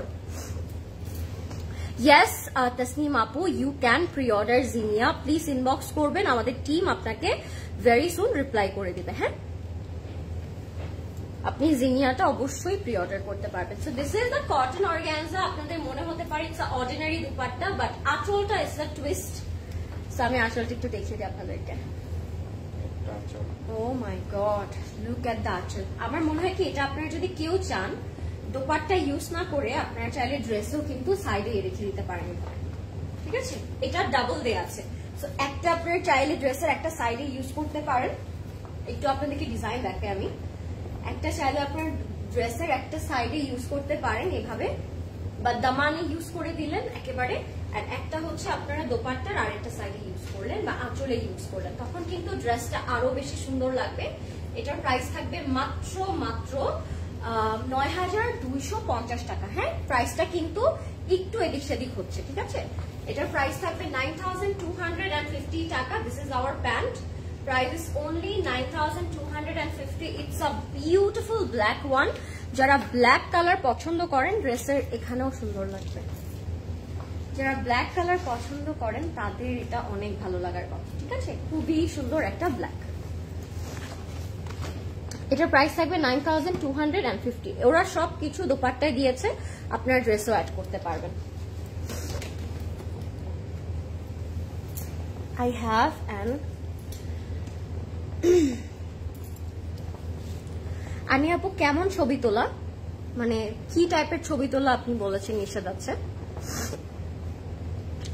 ইয়েস তাসনিম আপু, you can pre order Zinnia, please inbox করবেন, আমাদের টিম আপনাকে ভেরি সুন রিপ্লাই করে দিবে। হ্যাঁ, আপনি জিনিয়াটা অবশ্যই প্রি অর্ডার করতে পারবেন। So this is the cotton organza. আপনাদের মনে হতে পারে ইটস অর্ডিনারি দুপাট্টা, বাট আঁচলটা ইজ দ্য টুইস্ট। সো আমি আঁচলটা একটু দেখিয়ে দিই আপনাদেরকে। ও my god, look at the আঁচল। আমার মনে হয় কি এটা আপনারা যদি কেউ চান দোপাট্টা ইউজ না করে আপনারা চাইলে ড্রেসও কিন্তু সাইডে রেখে দিতে পারেন। ঠিক আছে, এটা ডাবল দেয়া আছে। সো একটা আপনারা চাইলে ড্রেসের একটা সাইডে ইউজ করতে পারেন। একটু আপনাদেরকে ডিজাইন দেখে আমি। একটা চাইলে আপনার ড্রেসের একটা সাইডে ইউজ করতে পারেন এভাবে, বা দামানে ইউজ করে দিলেন একেবারে। আর একটা হচ্ছে আপনারা দোপাট্টার আরেকটা সাইডে ইউজ করলেন বা আঁচলে ইউজ করলেন, তখন কিন্তু ড্রেসটা আরো বেশি সুন্দর লাগবে। এটার প্রাইস থাকবে মাত্র ৯,২৫০ টাকা। হ্যাঁ, প্রাইসটা কিন্তু একটু এদিক সেদিক হচ্ছে। ঠিক আছে, এটার প্রাইস থাকবে 9,250 টাকা। This is hour pant, price is only 9,250. It's a beautiful black one. যারা ব্ল্যাক কালার পছন্দ করেন ড্রেসের এখানেও সুন্দর লাগবে। যারা ব্ল্যাক কালার পছন্দ করেন তাদের এটা অনেক ভালো লাগার কথা। ঠিক আছে, খুবই সুন্দর একটা ব্ল্যাক। এটার প্রাইস থাকবে 9,250। ওরা সব কিছু দোপাট্টায় দিয়েছে, আপনার ড্রেসও অ্যাড করতে পারবেন। I have an আনি আপু কেমন ছবি তোলা, মানে কি টাইপের ছবি তোলা আপনি বলেছেন নিষেধ আছে?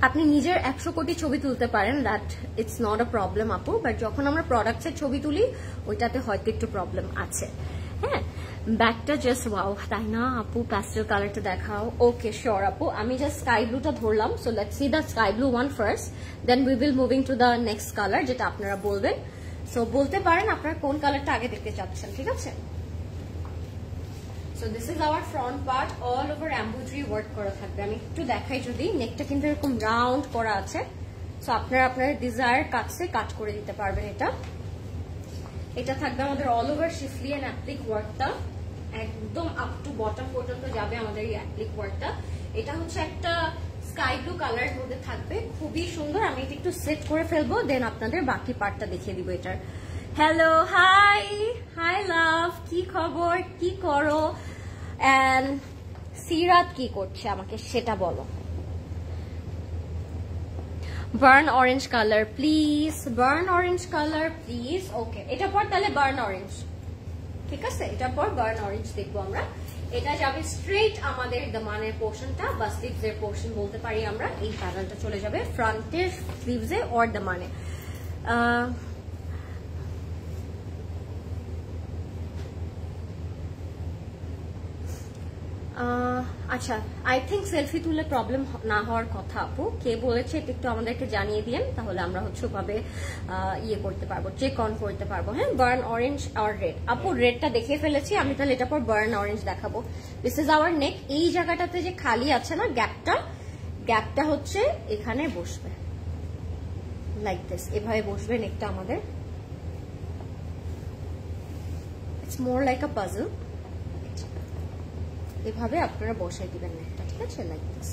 আপনি নিজের 100 কোটি ছবি তুলতে পারেন, that it's not a problem আপু, বাট যখন আমরা প্রোডাক্টসের ছবি তুলি ওইটাতে হয়তো একটু প্রবলেম আছে। হ্যাঁ, ব্যাকটা জাস্ট ওয়াও, তাই না আপু? প্যাস্টেল কালারটা দেখাও। ওকে শিওর আপু, আমি জাস্ট স্কাই ব্লুটা ধরলাম। So let's see the sky blue one first, then we will moving to the next colour, যেটা আপনারা বলবেন। সো বলতে পারেন আপনারা কোন কালারটা আগে দেখতে চাচ্ছেন। ঠিক আছে, so this is hour front part, all over embroidery work করা থাকবে। আমি একটু দেখাই যদি, নেকটা কিন্তু এরকম রাউন্ড করা আছে। সো আপনারা আপনার ডিজায়ার কাটসে কাট করে দিতে পারবেন। এটা থাকবে আমাদের all over schiffli and applique ওয়ার্কটা, একদম আপ টু বটম পর্যন্ত যাবে আমাদের এই অ্যাপ্লিক ওয়ার্কটা। এটা হচ্ছে একটা স্কাই ব্লু কালারের মধ্যে থাকবে, খুবই সুন্দর। আমি এটা একটু সেট করে ফেলবো, দেন আপনাদের বাকি পার্টটা দেখিয়ে দিব এটার। হ্যালো, হাই হাই লাভ, কি খবর, কি করো? এন্ড সিরাত কি করছে আমাকে সেটা বলো। Burn orange colour please, burn orange colour please. Okay, এটা পর তাহলে বার্ন অরেঞ্জ। ঠিক আছে, এটা পর বার্ন অরেঞ্জ দেখবো আমরা। এটা যাবে স্ট্রেট আমাদের দামানের পোর্শনটা বা স্লিভস এর পোর্শন বলতে পারি আমরা। এই প্যানেলটা চলে যাবে ফ্রন্টের স্লিভস এ অর দামানে। আচ্ছা, আই থিঙ্ক সেলফি তুলে প্রবলেম না হওয়ার কথা আপু। কে বলেছে এটা একটু আমাদেরকে জানিয়ে দিন, তাহলে আমরা হচ্ছে ওভাবে ইয়ে করতে পারবো, চেক অন করতে পারবো। হ্যাঁ, বার্ন অরেঞ্জ আর রেড। আপু রেডটা দেখে ফেলেছি আমি, তাহলে এটা পর বার্ন অরেঞ্জ দেখাবো। দিস ইজ আওয়ার নেক। এই জায়গাটাতে যে খালি আছে না গ্যাপটা হচ্ছে এখানে বসবে, লাইক দিস, এভাবে বসবে নেকটা আমাদের। It's more like a puzzle. এভাবে আপনারা বসাই দিবেন একটা। ঠিক আছে, like this.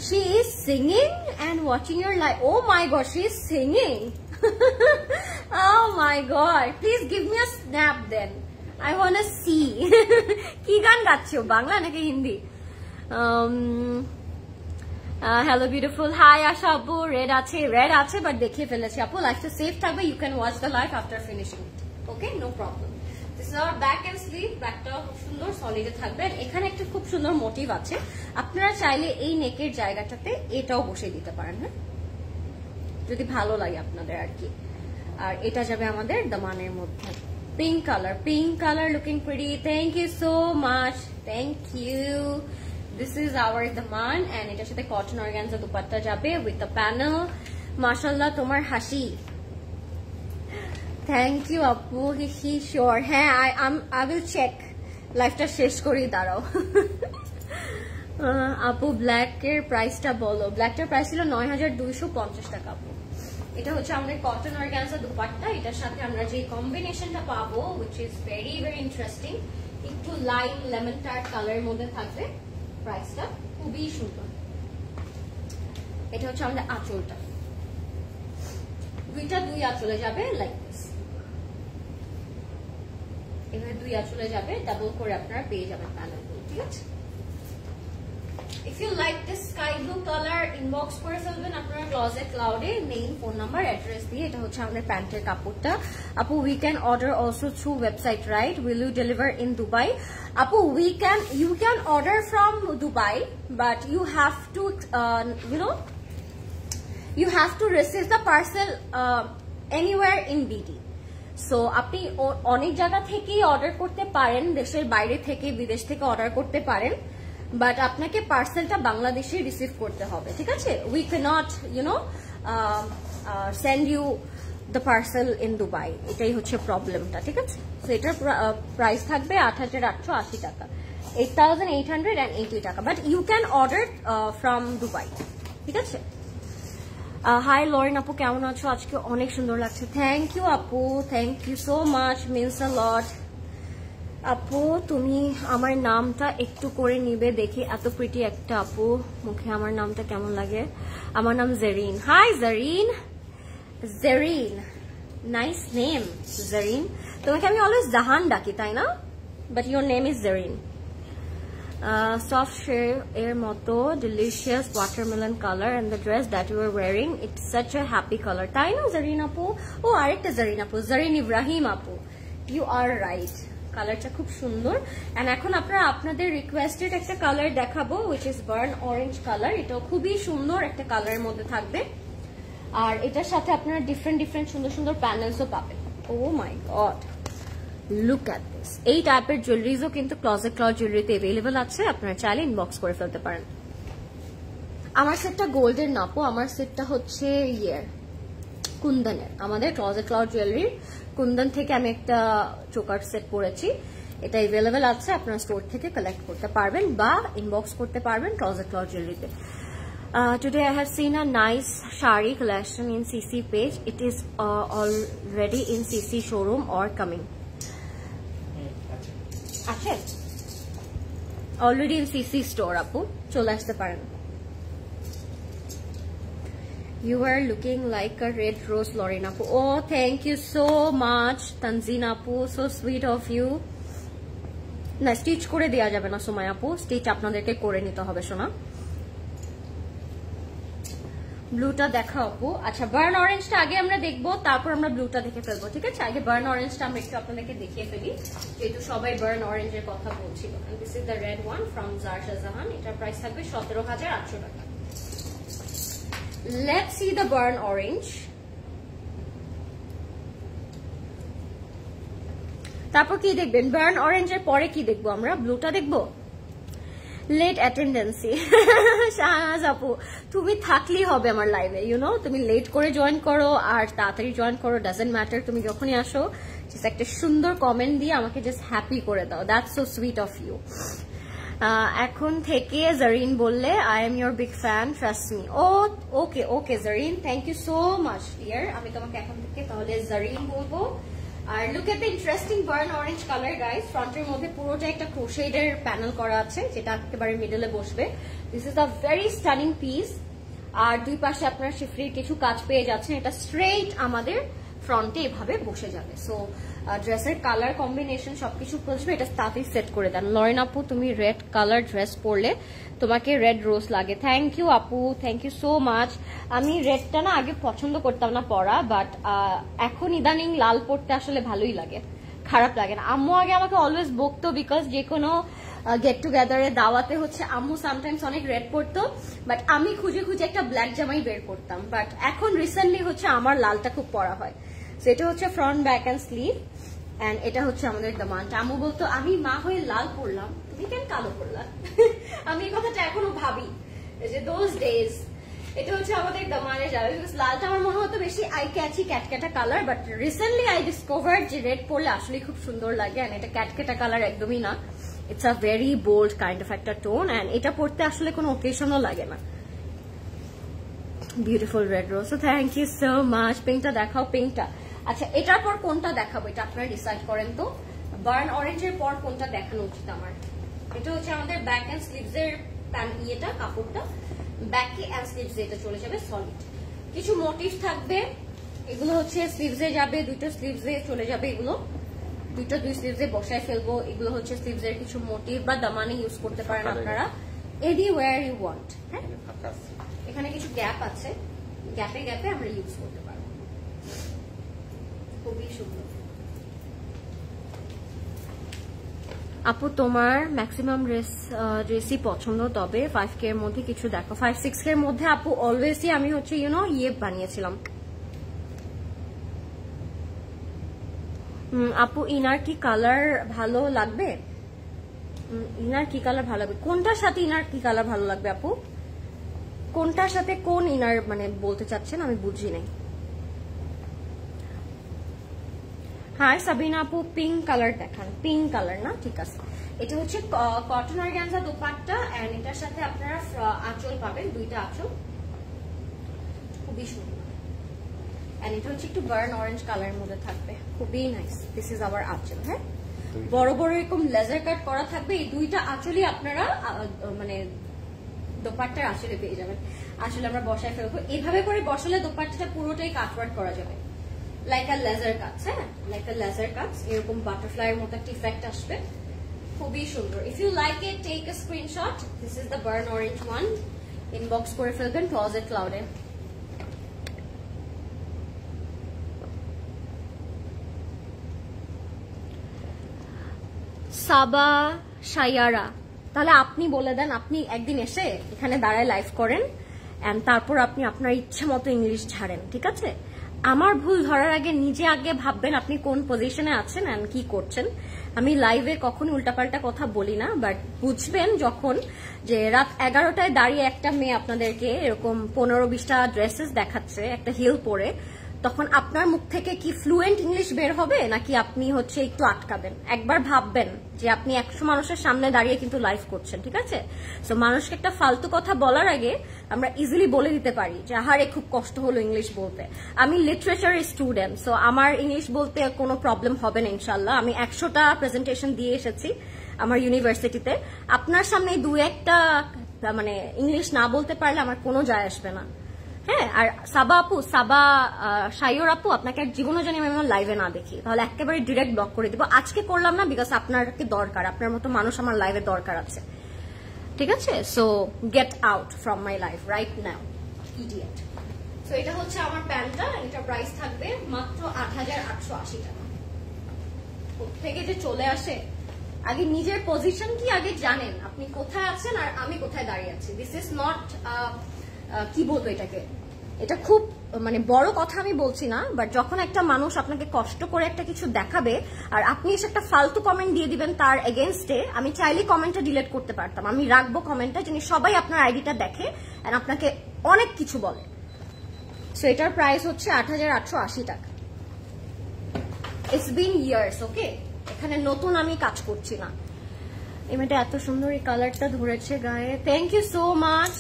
She is singing and watching your live. Oh my god, she is singing. Oh my god, please give me a snap then. I want to see. কি গান গাচ্ছো, বাংলা নাকি Hindi? Hello beautiful. Hi Asha Abu, red আছে but দেখিয়ে ফেলেছি আপু। লাইফটা safe থাকবে, you can watch the live after finishing it. Okay, no problem. This is our back and sleeve. ব্যাকটা খুব সুন্দর সলিডে থাকবে। এখানে একটা খুব সুন্দর মোটিভ আছে, আপনারা চাইলে এই নেকের জায়গাটাতে এটাও বসিয়ে দিতে পারেন, হ্যাঁ, যদি ভালো লাগে আপনাদের আর কি। আর এটা যাবে আমাদের দামানের মধ্যে। Pink colour looking pretty. Thank you so much, thank you. This is our daman and এটার সাথে কটন অর্গানজা দুপাট্টা যাবে উইথ দ্য প্যানেল। মাশাআল্লাহ তোমার হাসি। থ্যাংক ইউ আপু, হি শিওর। হ্যাঁ, আই উইল চেক, লাইফটা শেষ করি, দাঁড়াও। আপু ব্ল্যাক এর প্রাইসটা বলো। ব্ল্যাকটার প্রাইস ছিল 9,250 টাকা আপু। এটা হচ্ছে আমাদের কটন অর্গানজা দুপাট্টা, এটার সাথে আমরা যে কম্বিনেশনটা পাবো which is very very interesting, একটু লাইট লেমন টার্ট কালারের মধ্যে থাকবে। প্রাইসটা খুবই সুন্দর। এটা হচ্ছে আমাদের আঁচলটা, দুই আঁচলে যাবে লাইক দিস, এভাবে 2 আঁচলে যাবে, ডাবল করে আপনারা পেয়ে যাবেন প্যানেলগুলো, ঠিক আছে। If you like this sky blue color, inbox করে ফেলবেন আপনারা ক্লজেট ক্লাউডে, নেম, ফোন নাম্বার, অ্যাড্রেস দিয়ে। এটা হচ্ছে আমাদের প্যান্টের কাপড়টা। আপু we can order also through website, right? Will you deliver in Dubai? আপু you can order from Dubai, but you have to you have to receive the parcel anywhere in BD. So আপনি অনেক জায়গা থেকেই order করতে পারেন, দেশের বাইরে থেকে, বিদেশ থেকে অর্ডার করতে পারেন, বাট আপনাকে পার্সেলটা বাংলাদেশে রিসিভ করতে হবে, ঠিক আছে। We can't send you the parcel in Dubai, এটাই হচ্ছে প্রবলেমটা, ঠিক আছে। সো এটার প্রাইস থাকবে 8,880 টাকা, 8,880 টাকা, but you can order from Dubai, ঠিক আছে। হাই লরেন আপু, কেমন আছো? আজকে অনেক সুন্দর লাগছে। থ্যাংক ইউ আপু, thank you so much, means a lot. আপু তুমি আমার নামটা একটু করে নিবে দেখি, এত প্রিটি একটা আপু মুখে আমার নামটা কেমন লাগে। আমার নাম Zerin. Hi Zerin, Zerin nice name Zerin. তোমাকে আমি অলওয়েজ জাহান ডাকি, তাই না? But your name is Zerin. Soft শের এর মতো delicious watermelon colour and the dress that you are wearing, it's such a happy colour, তাই না জেরিন আপু? ও আরেকটা জেরিন আপু, জেরিন ইব্রাহিম আপু, ইউ আর রাইট, কালারটা খুব সুন্দর। এন্ড এখন আপনারা আপনাদের রিকোয়েস্টেড একটা কালার দেখাবো which is burn orange colour, এটাও খুবই সুন্দর একটা কালারের মধ্যে থাকবে, আর এটার সাথে আপনারা ডিফারেন্ট সুন্দর সুন্দর প্যানেলসও পাবেন। ও my god, look at this. এই টাইপের জুয়েলারিজও কিন্তু ক্লজেট ক্লাউড জুয়েলারিতে অ্যাভেলেবল আছে, আপনারা চাইলে ইনবক্স করে ফেলতে পারেন। আমার সেটটা গোল্ডের না আপু, আমার সেটটা হচ্ছে কুন্দনের, আমাদের ক্লজেট ক্লাউড জুয়েলারির কুন্দন থেকে আমি একটা চোকার সেট পরেছি, এটা অ্যাভেলেবল আছে, আপনারা স্টোর থেকে কালেক্ট করতে পারবেন বা ইনবক্স করতে পারবেন ক্লজেট ক্লাউড জুয়েলারিতে। Today I have seen a nice shari collection in CC page. It is already in CC showroom or coming. আচ্ছা, অলরেডি ইন সিসি স্টোর আপু, চলে আসতে পারেন। You are looking like a red rose, Lauren Apu. Oh, thank you so much, Tanzeen Apu. So sweet of you. না, stitch করে দেওয়া যাবে না সুমাই আপু, স্টিচ আপনাদেরকে করে নিতে হবে শোনা। ব্লুটা দেখা আপু। আচ্ছা, বার্ন অরেঞ্জটা আগে আমরা দেখবো, তারপর আমরা ব্লুটা দেখে ফেলবো, ঠিক আছে। আগে বার্ন অরেঞ্জটা আমরা একটু আপনাদেরকে দেখিয়ে ফেলি, যেহেতু সবাই বার্ন অরেঞ্জের কথা বলছিল। This is the red one from Zara Shahjahan, এটার প্রাইস থাকবে 17,800 টাকা। Let's see the burn orange. তারপর কি দেখবেন? বার্ন অরেঞ্জের পরে কি দেখবো আমরা? ব্লুটা দেখবো। লেট অ্যাটেন্ডেন্সি, শাহনাজ আপু তুমি থাকলেই হবে আমার লাইভে, তুমি লেট করে জয়েন করো আর তাড়াতাড়ি জয়েন করো, ডাজেন্ট ম্যাটার, তুমি যখনই আসো জাস্ট একটা সুন্দর কমেন্ট দিয়ে আমাকে জাস্ট হ্যাপি করে দাও, that's so sweet of you. এখন থেকে জারিন বললে I am your big fan, trust me. Oh okay okay Zarin, thank you so much dear, আমি তোমাকে এখন থেকে তাহলে জারিন বলবো। আর look at the interesting burn orange colour guys, ফ্রন্টের মধ্যে পুরোটা একটা ক্রোশেডের প্যানেল করা আছে, যেটা একেবারে মিডলে বসবে। This is a very stunning piece, আর দুই পাশে আপনার শিফরির কিছু কাজ পেয়ে যাচ্ছেন, এটা স্ট্রেইট আমাদের ফ্রন্টে এভাবে বসে যাবে। সো ড্রেসের কালার কম্বিনেশন সবকিছু বলবে, এটা তাড়াতাড়ি সেট করে দেন। লরেন আপু তুমি রেড কালার ড্রেস পরলে তোমাকে রেড রোজ লাগে, থ্যাংক ইউ আপু, থ্যাংক ইউ সো মাচ। আমি রেডটা না আগে পছন্দ করতাম না পরা, বাট এখন ইদানিং লাল পরতে আসলে ভালোই লাগে, খারাপ লাগে না। আম্মু আগে আমাকে অলওয়েজ বকতো, বিকজ যে কোনো গেট টুগেদারে দাওয়াতে হচ্ছে আম্মু সামটাইমস অনেক রেড পরতো, বাট আমি খুঁজে খুঁজে একটা ব্ল্যাক জামাই বের করতাম, বাট এখন রিসেন্টলি হচ্ছে আমার লালটা খুব পরা হয়। এটা হচ্ছে front back and sleeve, and এটা হচ্ছে আমাদের দামানটা। আম্মু বলতো আমি মা হয়ে লাল পরলাম, তুমি কেন কালো পরলাম? আমি এই কথাটা এখনো ভাবি, যে দোজ ডেজ। এটা হচ্ছে আমাদের দামানের যাবে, লালটা আমার মনে হতো বেশি আই ক্যাচি ক্যাটক্যাটা colour, but recently I discovered যে রেড পরলে আসলে খুব সুন্দর লাগে, এন্ড এটা ক্যাটক্যাটা কালার একদমই না, it's a very bold kind of একটা টোন, এন্ড এটা পরতে আসলে কোনো ওকেশনও লাগে না। Beautiful red rose, so thank you so much. পিঙ্কটা দেখাও, পিঙ্কটা। আচ্ছা, এটার পর কোনটা দেখাবো এটা আপনারা ডিসাইড করেন তো। বার্ন অরেঞ্জের পর কোনটা দেখানো উচিত আমার? এটা হচ্ছে আমাদের ব্যাক এন্ড স্লিভস এর ইয়েটা, কাপড়টা ব্যাকে এন্ড স্লিভস এটা চলে যাবে সলিড। কিছু মোটিভ থাকবে, এগুলো হচ্ছে স্লিভস এ যাবে, দুটো স্লিভস এ চলে যাবে, এগুলো দুই স্লিভস এ বসায় ফেলবো। এগুলো হচ্ছে স্লিভস এর কিছু মোটিভ বা দামানে ইউজ করতে পারেন আপনারা, এনি ওয়্যার ইউ ওয়ান্ট। হ্যাঁ, এখানে কিছু গ্যাপ আছে, গ্যাপে গ্যাপে আমরা ইউজ করতে পারবো, খুবই সুন্দর। আপু তোমার ম্যাক্সিমাম ড্রেসই পছন্দ, তবে 5K এর মধ্যে কিছু দেখো। 5-6K এর মধ্যে আপু অলওয়েজই আমি হচ্ছে ইয়ে বানিয়েছিলাম। আপু ইনার কি কালার ভালো লাগবে? ইনার কি কালার ভালো লাগবে? কোনটার সাথে ইনার কি কালার ভালো লাগবে আপু? কোনটার সাথে কোন ইনার মানে বলতে চাচ্ছেন আমি বুঝি নাই। হ্যাঁ সাবিনা আপু, পিঙ্ক কালার দেখান। পিঙ্ক কালার না, ঠিক আছে। এটা হচ্ছে কটন অর্গানজা দোপাট্টা, এন্ড এটার সাথে আপনারা আঁচল পাবেন, দুইটা আঁচল, খুবই সুন্দর। এন্ড এটা হচ্ছে একটু বার্ন অরেঞ্জ কালারের মধ্যে থাকবে, খুবই নাইস। দিস ইজ আওয়ার আঁচল। হ্যাঁ, বড় বড় এরকম লেজার কাট করা থাকবে। এই দুইটা আঁচলই আপনারা মানে দোপাট্টার আঁচলে পেয়ে যাবেন। আসলে আমরা বসায় ফেলবো, এইভাবে করে বসালে দোপাট্টাটা পুরোটাই কাটওয়ার্ক করা যাবে, লাইক আ লেজার কাটস। হ্যাঁ, লাইক আ লেজার কাটস, এরকম বাটারফ্লাই এর মতো একটা ইফেক্ট আসবে, খুবই সুন্দর। If you like it, take a screenshot. This is the burn orange one. Inbox করে ফেলবেন ক্লোজেট ক্লাউডে। সাবা সায়ারা, তাহলে আপনি বলে দেন, আপনি একদিন এসে এখানে দাঁড়ায় লাইভ করেন, এন্ড তারপর আপনি আপনার ইচ্ছে মতো ইংলিশ ছাড়েন, ঠিক আছে? আমার ভুল ধরার আগে নিজে আগে ভাববেন আপনি কোন পজিশনে আছেন এন্ড কি করছেন। আমি লাইভে কখনো উল্টাপাল্টা কথা বলি না, বাট বুঝবেন যখন যে রাত 11টায় দাঁড়িয়ে একটা মেয়ে আপনাদেরকে এরকম 15-20টা ড্রেসেস দেখাচ্ছে একটা হিল পরে, তখন আপনার মুখ থেকে কি ফ্লুয়েন্ট ইংলিশ বের হবে নাকি আপনি হচ্ছে একটু আটকাবেন। একবার ভাববেন যে আপনি 100 মানুষের সামনে দাঁড়িয়ে কিন্তু লাইভ করছেন, ঠিক আছে? সো মানুষকে একটা ফালতু কথা বলার আগে আমরা ইজিলি বলে দিতে পারি যে আহারে খুব কষ্ট হলো ইংলিশ বলতে। আমি লিটারেচারের স্টুডেন্ট, সো আমার ইংলিশ বলতে কোনো প্রবলেম হবে না ইনশাল্লাহ। আমি 100টা প্রেজেন্টেশন দিয়ে এসেছি আমার ইউনিভার্সিটিতে। আপনার সামনে 2-1টা মানে ইংলিশ না বলতে পারলে আমার কোনো যায় আসবে না। হ্যাঁ, আর সাবা আপু, সাবা সাইয়র আপু, আপনাকে এক জীবনও জানি আমি আমার লাইভে না দেখি, তাহলে একেবারে ডিরেক্ট ব্লক করে দিব। আজকে করলাম না বিকজ আপনাকে দরকার, আপনার মতো মানুষ আমার লাইভে দরকার আছে, ঠিক আছে? So get out from my life right now, idiot. So এটা হচ্ছে আমার প্যান্টটা, এটা প্রাইস থাকবে মাত্র 8880 টাকা। থেকে যে চলে আসে, আগে নিজের পজিশন কি আগে জানেন, আপনি কোথায় আছেন আর আমি কোথায় দাঁড়িয়ে আছি। দিস ইজ নট কি বলবো এটাকে, এটা খুব মানে বড় কথা আমি বলছি না, বাট যখন একটা মানুষ আপনাকে কষ্ট করে একটা কিছু দেখাবে আর আপনি এসে একটা ফালতু কমেন্ট দিয়ে দিবেন তার এগেনস্টে, আমি চাইলে কমেন্টটা ডিলিট করতে পারতাম। আমি রাখবো কমেন্টটা যিনি সবাই আপনার আইডিটা দেখে আর আপনাকে অনেক কিছু বলে। সো এটার প্রাইস হচ্ছে 8880 টাকা। ইটস বিন ইয়ার্স, ওকে? এখানে নতুন আমি কাজ করছি না। এই মেয়েটা এত সুন্দর এই কালারটা ধরেছে গায়ে, thank you so much.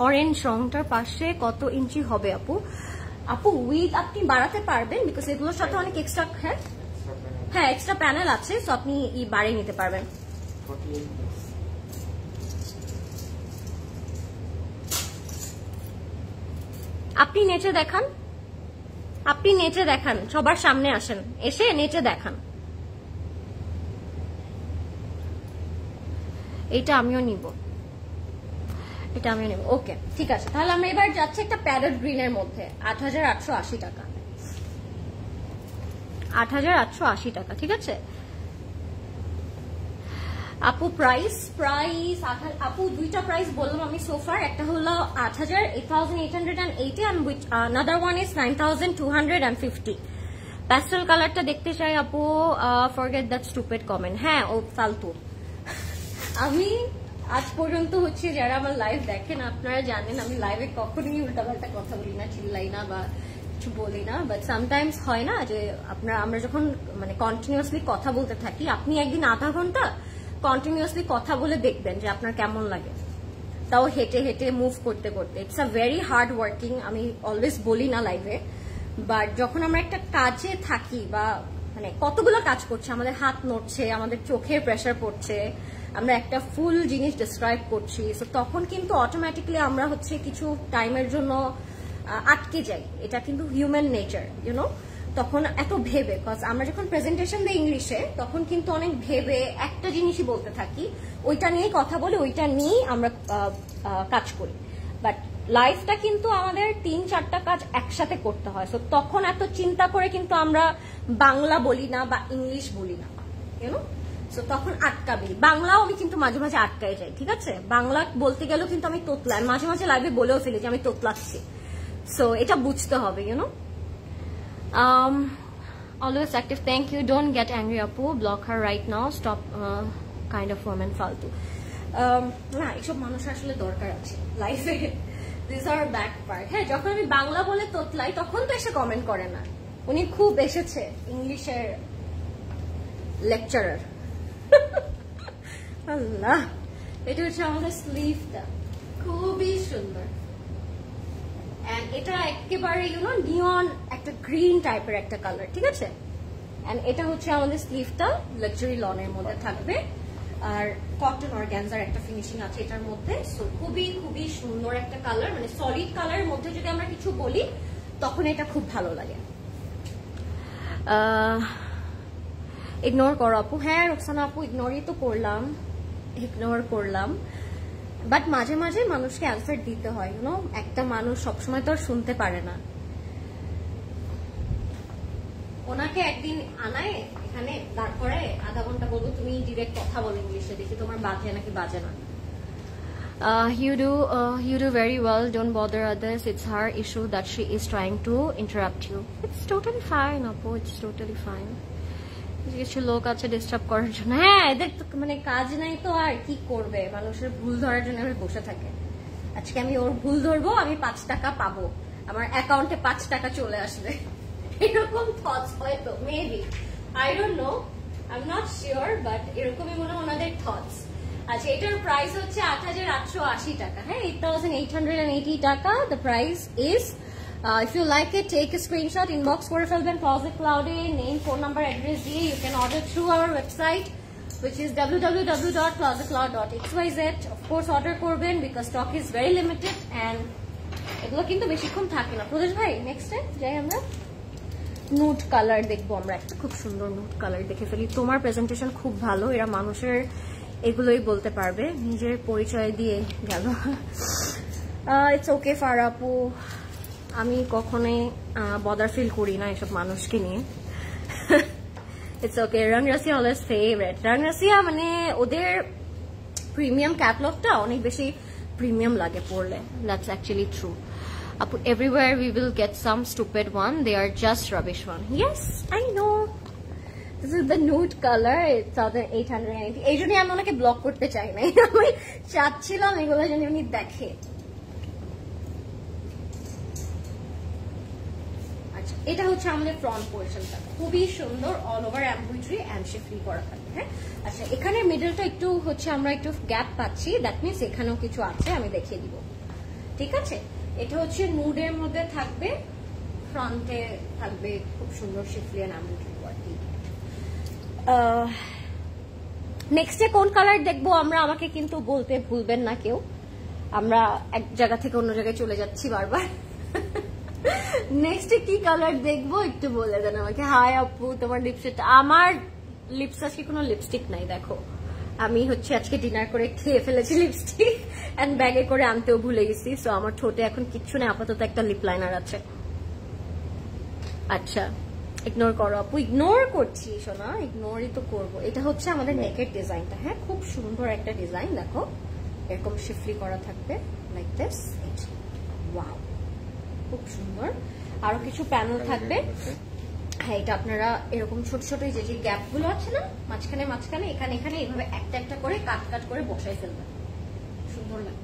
Orange রংটার পাশে কত ইঞ্চি হবে আপু? আপু উইথ আপনি বাড়াতে পারবেন বিকজ এগুলোর সাথে অনেক এক্সট্রা, হ্যাঁ এক্সট্রা প্যানেল আছে, সো আপনি বাড়িয়ে নিতে পারবেন। আপনি নেচে দেখান, আপনি নেচে দেখান, সবার সামনে আসেন, এসে নেচে দেখান। এটা আমিও নিব, এটা আমিও নেব। ওকে ঠিক আছে, তাহলে আমরা এবার যাচ্ছি একটা প্যারেট গ্রিনের মধ্যে 8880 টাকা। 8880 টাকা, ঠিক আছে আপু? প্রাইস আপু দুইটা প্রাইস বললাম আমি সোফার, একটা হলো 8880 and another one is 9250। Pastel কালারটা দেখতে চাই আপু। Forget that stupid comment. হ্যাঁ ও ফালতু। আমি আজ পর্যন্ত হচ্ছে যারা আমার লাইভ দেখেন আপনারা জানেন আমি লাইভে কখনোই উল্টাপাল্টা কথা বলি না, চিল্লাই না বা কিছু বলি না, বাট সামটাইমস হয় না যে আমরা যখন মানে কন্টিনিউয়াসলি কথা বলতে থাকি, আপনি একদিন আধা ঘন্টা কন্টিনিউয়াসলি কথা বলে দেখবেন যে আপনার কেমন লাগে। তাও হেঁটে হেঁটে মুভ করতে করতে। It's a very hard working, আমি অলওয়েজ বলি না লাইভে, বাট যখন আমরা একটা কাজে থাকি বা মানে কতগুলো কাজ করছে, আমাদের হাত নড়ছে, আমাদের চোখের প্রেসার পড়ছে, আমরা একটা ফুল জিনিস ডিসক্রাইব করছি, সো তখন কিন্তু অটোমেটিকলি আমরা হচ্ছে কিছু টাইমের জন্য আটকে যাই। এটা কিন্তু হিউম্যান নেচার, ইউনো। তখন এত ভেবে, কজ আমরা যখন প্রেজেন্টেশন দিই ইংলিশে তখন কিন্তু অনেক ভেবে একটা জিনিসই বলতে থাকি, ওইটা নিয়েই কথা বলি, ওইটা নিয়েই আমরা কাজ করি। বাট লাইফটা কিন্তু আমাদের 3-4টা কাজ একসাথে করতে হয়, সো তখন এত চিন্তা করে কিন্তু আমরা বাংলা বলি না বা ইংলিশ বলি না, ইউনো। সো তখন আটকাবি। বাংলাও আমি কিন্তু মাঝে মাঝে আটকায় যাই, ঠিক আছে। বাংলা বলতে গেলেও কিন্তু আমি তোতলাই, মাঝে মাঝে লাইভে বলেও ফেলি যে আমি তোতলাচ্ছি। সো এটা বুঝতে হবে, YONO. Always active. Thank you. Don't get angry, Apu. Block her right now. Stop kind of woman ফালতু। না, এইসব মানুষ আসলে দরকার আছে লাইফে। This are back part. হ্যাঁ, যখন আমি বাংলা বলে তোতলাই তখন তো এসে কমেন্ট করে না। উনি খুব এসেছে ইংলিশের লেকচারার। আল্লাহ, এটা হচ্ছে আমাদের স্লিভটা, খুবই সুন্দর। এন্ড এটা একেবারে ইউনো নিয়ন একটা গ্রিন টাইপের একটা কালার, ঠিক আছে। এন্ড এটা হচ্ছে আমাদের স্লিভটা লাক্সারি লনের মধ্যে থাকবে, আর কটন অর্গানজার একটা ফিনিশিং আছে এটার মধ্যে। সো খুবই খুবই সুন্দর একটা কালার, মানে সলিড কালারের মধ্যে যদি আমরা কিছু বলি তখন এটা খুব ভালো লাগে। ইগনোর করো আপু। হ্যাঁ রোকসানা আপু, ইগনোরই তো করলাম, ইগনোর করলাম, বাট মাঝে মাঝে মানুষকে অ্যান্সার দিতে হয়, ইউনো। একটা মানুষ সবসময় তো আর শুনতে পারে না। ওনাকে একদিন আনায় এখানে দাঁড় করে আধা ঘন্টা বলবো তুমি ডিরেক্ট কথা বলো ইংলিশে, দেখি তোমার বাজে নাকি বাজে না। You do very well. Don't bother others. It's her issue that she is trying to interrupt you. It's totally fine, Apu. It's totally fine. কিছু লোক আছে ডিস্টার্ব করার জন্য। হ্যাঁ, এদের মানে কাজ নাই তো আর কি করবে, মানুষের ভুল ধরার জন্য বসে থাকে। আজকে আমি ওর ভুল ধরবো, আমি 5 টাকা পাবো, আমার অ্যাকাউন্টে 5 টাকা চলে আসবে, এরকম থটস হয়তো, maybe, I don't know, I am not sure, but এরকমই মনে হয় ওনাদের থটস। আচ্ছা, এটার প্রাইস হচ্ছে 8,880 টাকা। হ্যাঁ, 8,880 টাকা the price is. If you like it, take a screenshot, inbox করে ফেলবেন Closet Cloud এ, name, phone number, address দিয়ে। You can order through our website, which is www.closetcloud.xyz. Of course order করবেন because stock is very limited and এগুলো কিন্তু বেশিক্ষণ থাকে না। প্রদেশ ভাই, নেক্সট টাইম যাই আমরা নুড কালার দেখবো, আমরা একটা খুব সুন্দর নুড কালার দেখে ফেলি। তোমার প্রেজেন্টেশন খুব ভালো, এরা মানুষের এগুলোই বলতে পারবে, নিজের পরিচয় দিয়ে গেল। ইটস ওকে ফারাপু, আমি কখনোই বদার ফিল করি না এসব মানুষকে নিয়ে। It's okay. Rangrasiya always favourite. Rangrasiya মানে ওদের প্রিমিয়াম ক্যাটলগটা অনেক বেশি প্রিমিয়াম লাগে পড়লে, দ্যাটস অ্যাকচুয়ালি ট্রু। আপু, everywhere we will get some stupid one, they are just rubbish one. Yes, I know. This is the nude color. It's 890. এই জন্যই আমি ওনাকে ব্লক করতে চাই না, আমি চাচ্ছিলাম এগুলো যেন উনি দেখে। আচ্ছা, এটা হচ্ছে আমাদের ফ্রন্ট পোর্শনটা, খুবই সুন্দর, অল ওভার এমব্রয়ডারি এন্ড শিফলি করা থাকে। হ্যাঁ, আচ্ছা, এখানে মিডলটা একটু হচ্ছে আমরা একটু গ্যাপ পাচ্ছি, দ্যাট মিনস এখানেও কিছু আছে, আমি দেখিয়ে দিব, ঠিক আছে। এটা হচ্ছে নুডের মধ্যে থাকবে, ফ্রন্টে থাকবে খুব সুন্দর শিফলি এন্ড এমব্রয়ডারি ওয়ার্ক। নেক্সটে কোন কালার দেখবো আমরা, আমাকে কিন্তু বলতে ভুলবেন না কেউ, আমরা এক জায়গা থেকে অন্য জায়গায় চলে যাচ্ছি বারবার। নেক্সটে কি কালার দেখবো একটু বলে দেন আমাকে। হাই আপু, তোমার লিপস্টিক, আমার লিপস আজকে কোনো লিপস্টিক নাই, দেখো আমি হচ্ছে আজকে ডিনার করে খেয়ে ফেলেছি লিপস্টিক, এন্ড ব্যাগে করে আনতেও ভুলে গেছি, সো আমার ঠোঁটে এখন কিচ্ছু নেই, আপাতত একটা লিপ লাইনার আছে। আচ্ছা, ইগনোর করো আপু। ইগনোর করছি সোনা, ইগনোরই তো করবো। এটা হচ্ছে আমাদের নেকের ডিজাইনটা। হ্যাঁ, খুব সুন্দর একটা ডিজাইন, দেখো এরকম শিফলি করা থাকবে লাইক দিস। ওয়াও, খুব সুন্দর। আরো কিছু প্যানেল থাকবে। হ্যাঁ, এটা আপনারা এরকম ছোট ছোট যে যে গ্যাপ গুলো আছে না মাঝখানে মাঝখানে, এখানে এখানে এইভাবে একটা একটা করে কাট কাট করে বসাই ফেলবেন, সুন্দর লাগবে।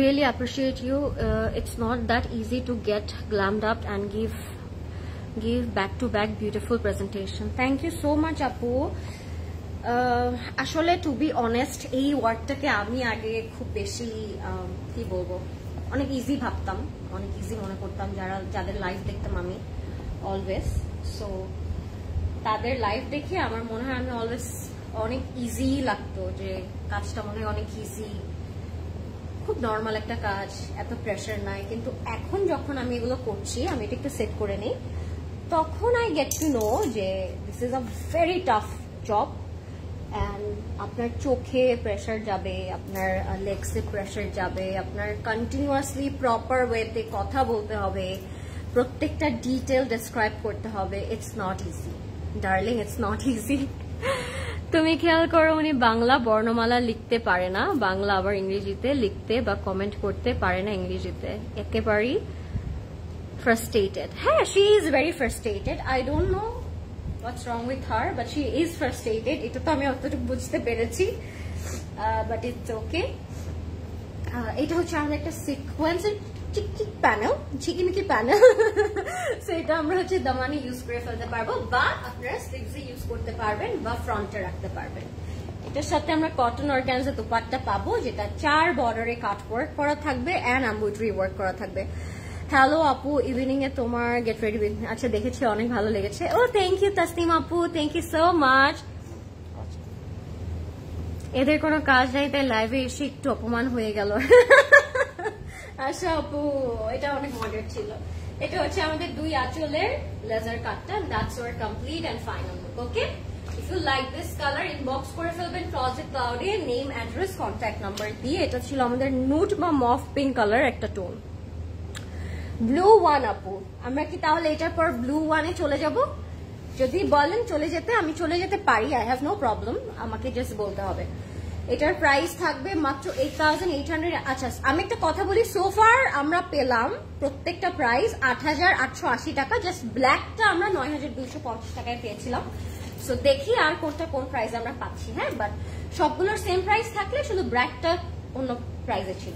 Really appreciate you. It's not that easy to get glammed up and give back to back beautiful presentation. Thank you so much, Apu. আসলে টু বি অনেস্ট এই ওয়ার্ডটাকে আমি আগে খুব বেশি কি বলবো অনেক ইজি ভাবতাম, অনেক ইজি মনে করতাম যাদের লাইফ দেখতাম আমি অলওয়েজ। সো তাদের লাইফ দেখে আমার মনে হয় আমি অলওয়েজ অনেক ইজি লাগতো, যে কাজটা মনে হয় অনেক ইজি, খুব নর্মাল একটা কাজ, এত প্রেশার নাই। কিন্তু এখন যখন আমি এগুলো করছি, আমি এটা একটু সেট করে নিই, তখন আই গেট টু নো যে this is a very tough job. And আপনার চোখে প্রেশার যাবে, আপনার লেগসে প্রেশার যাবে, আপনার কন্টিনিউয়াসলি প্রপার ওয়েতে কথা বলতে হবে, প্রত্যেকটা ডিটেল ডেসক্রাইব করতে হবে। It's not easy darling, it's not easy. তুমি খেয়াল করো, উনি বাংলা বর্ণমালা লিখতে পারে না, বাংলা আবার ইংরেজিতে লিখতে বা কমেন্ট করতে পারে না ইংরেজিতে, একেবারেই ফ্রাস্ট্রেটেড। হ্যাঁ, she is very frustrated. I don't know what's wrong with her, but she is frustrated. এটা তো আমি অতটুকু বুঝতে পেরেছি, but it's okay. এটা হচ্ছে আমাদের একটা সিকোয়েন্সের চিকচিক প্যানেল, ঝিকিমিকি প্যানেল। সো এটা আমরা হচ্ছে দামানে ইউজ করে ফেলতে পারবো, বা আপনারা স্লিভসে ইউজ করতে পারবেন, বা ফ্রন্টে রাখতে পারবেন। এটার সাথে আমরা কটন অর্গানজা দোপাট্টা পাবো, যেটা 4 বর্ডারে কাট ওয়ার্ক করা থাকবে এন্ড এমব্রয়ডারি ওয়ার্ক করা থাকবে। হ্যালো আপু, ইভিনিং এ তোমার গেট রেডি উইথ, আচ্ছা দেখেছি, অনেক ভালো লেগেছে। ও থ্যাংক ইউ তাসনিম আপু, থ্যাংক ইউ সো মাচ। এদের কোনো কাজ নাই, তাই লাইভে এসে একটু অপমান হয়ে গেল। আচ্ছা আপু, এটা অনেক মজার ছিল। এটা হচ্ছে আমাদের 2 আঁচলের লেজার কাটটা, that's our complete and final look. Okay, if you like this colour, inbox করে ফেলবেন ক্লজেট ক্লাউডে, নেম, অ্যাড্রেস, কন্ট্যাক্ট নাম্বার দিয়ে। এটা ছিল আমাদের নুড বা মফ পিঙ্ক কালার একটা টোন। ব্লু 1 আপু, আমরা কি তাহলে এটার পর ব্লু 1-এ চলে যাব? যদি বলেন চলে যেতে, আমি চলে যেতে পারি, আই হ্যাভ নো প্রবলেম, আমাকে জাস্ট বলতে হবে। এটার প্রাইস থাকবে মাত্র 8800। আচ্ছা, আমি একটা কথা বলি, সোফার আমরা পেলাম প্রত্যেকটা প্রাইস 8880 টাকা, জাস্ট ব্ল্যাকটা আমরা 9250 টাকায় পেয়েছিলাম। সো দেখি আর কোন প্রাইস আমরা পাচ্ছি। হ্যাঁ, বাট সবগুলোর সেম প্রাইস থাকলে শুধু ব্ল্যাকটা অন্য প্রাইসে ছিল,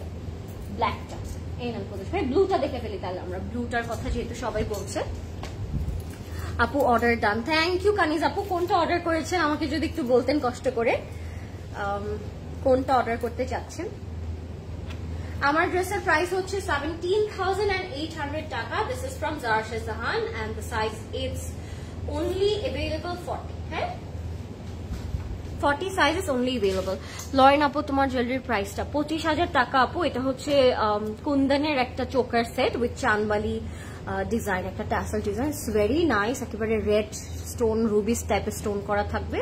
ব্ল্যাকটা। এই নাম প্রদেশ ভাই, ব্লুটা দেখে ফেলি তাহলে আমরা, ব্লুটার কথা যেহেতু সবাই বলছে। আপু অর্ডার ডান, থ্যাংক ইউ কানিজ আপু। কোনটা অর্ডার করেছেন আমাকে যদি একটু বলতেন কষ্ট করে, কোনটা অর্ডার করতে চাচ্ছেন। আমার ড্রেসের প্রাইস হচ্ছে 17,800 টাকা। This is from Zara Shahjahan and the size is only available 40। হ্যাঁ, 40 size is only available. Lauren আপু, তোমার জুয়েলারির প্রাইসটা 25,000 টাকা আপু। এটা হচ্ছে কুন্দনের একটা চোকার সেট উইথ চানবালি ডিজাইন, একটা tassel design, it's very nice, একেবারে রেড স্টোন, রুবিস টাইপের স্টোন করা থাকবে,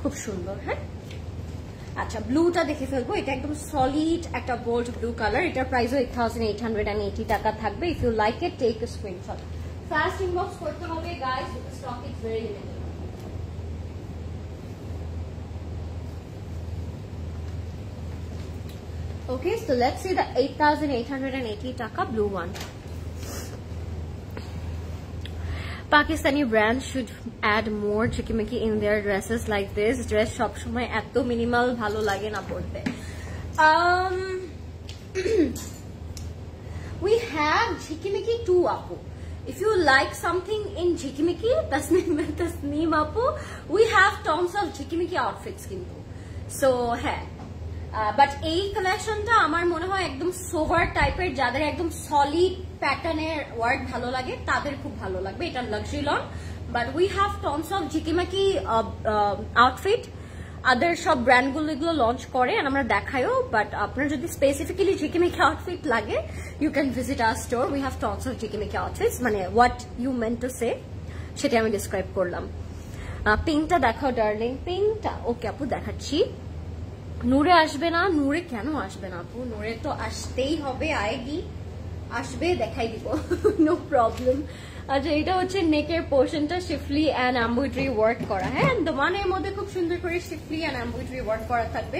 খুব সুন্দর। হ্যাঁ, আচ্ছা ব্লুটা দেখে ফেলবো, এটা একদম সলিড একটা বোল্ড ব্লু কালার। এটার প্রাইসও 8880 টাকা থাকবে। If you like it, take a screenshot, fast inbox করতে হবে guys, because stock is very limited. Okay, so let's see the 8880 taka blue one. Pakistani brands should add more chikimiki in their dresses like this. Dress shop shomoy eto minimal bhalo lage na porte. We have chikimiki too apu. If you like something in chikimiki, tasneem apu, we have tons of chikimiki outfits kintu. So hey, but এই কালেকশনটা আমার মনে হয় একদম sober টাইপের, যাদের একদম solid প্যাটার্নের ওয়ার্ক ভালো লাগে তাদের খুব ভালো লাগবে। এটা luxury lawn, but we have tons of ঝিকিমাকি আউটফিট। আদার সব ব্র্যান্ডগুলো এগুলো লঞ্চ করে, আর আমরা দেখাইও। বাট আপনার যদি স্পেসিফিক্যালি ঝিকিমাকি আউটফিট লাগে, you can visit our store, we have tons of ঝিকিমাকি আউটফিটস। মানে what you meant to say সেটা আমি ডিসক্রাইব করলাম। পিঙ্কটা দেখাও ডার্লিং, পিঙ্কটা। ওকে আপু, দেখাচ্ছি। নূরে আসবে না? নূরে কেন আসবে না আপু? নূরে তো আসতেই হবে, আয়েগি, আসবে, দেখাই দিব, নো প্রবলেম। আচ্ছা, এটা হচ্ছে নেকের পোর্শনটা শিফলি অ্যান্ড এমব্রয়ডারি ওয়ার্ক করা। হ্যাঁ, দোমানের মধ্যে খুব সুন্দর করে শিফলি অ্যান্ড এমব্রয়ডারি ওয়ার্ক করা থাকবে,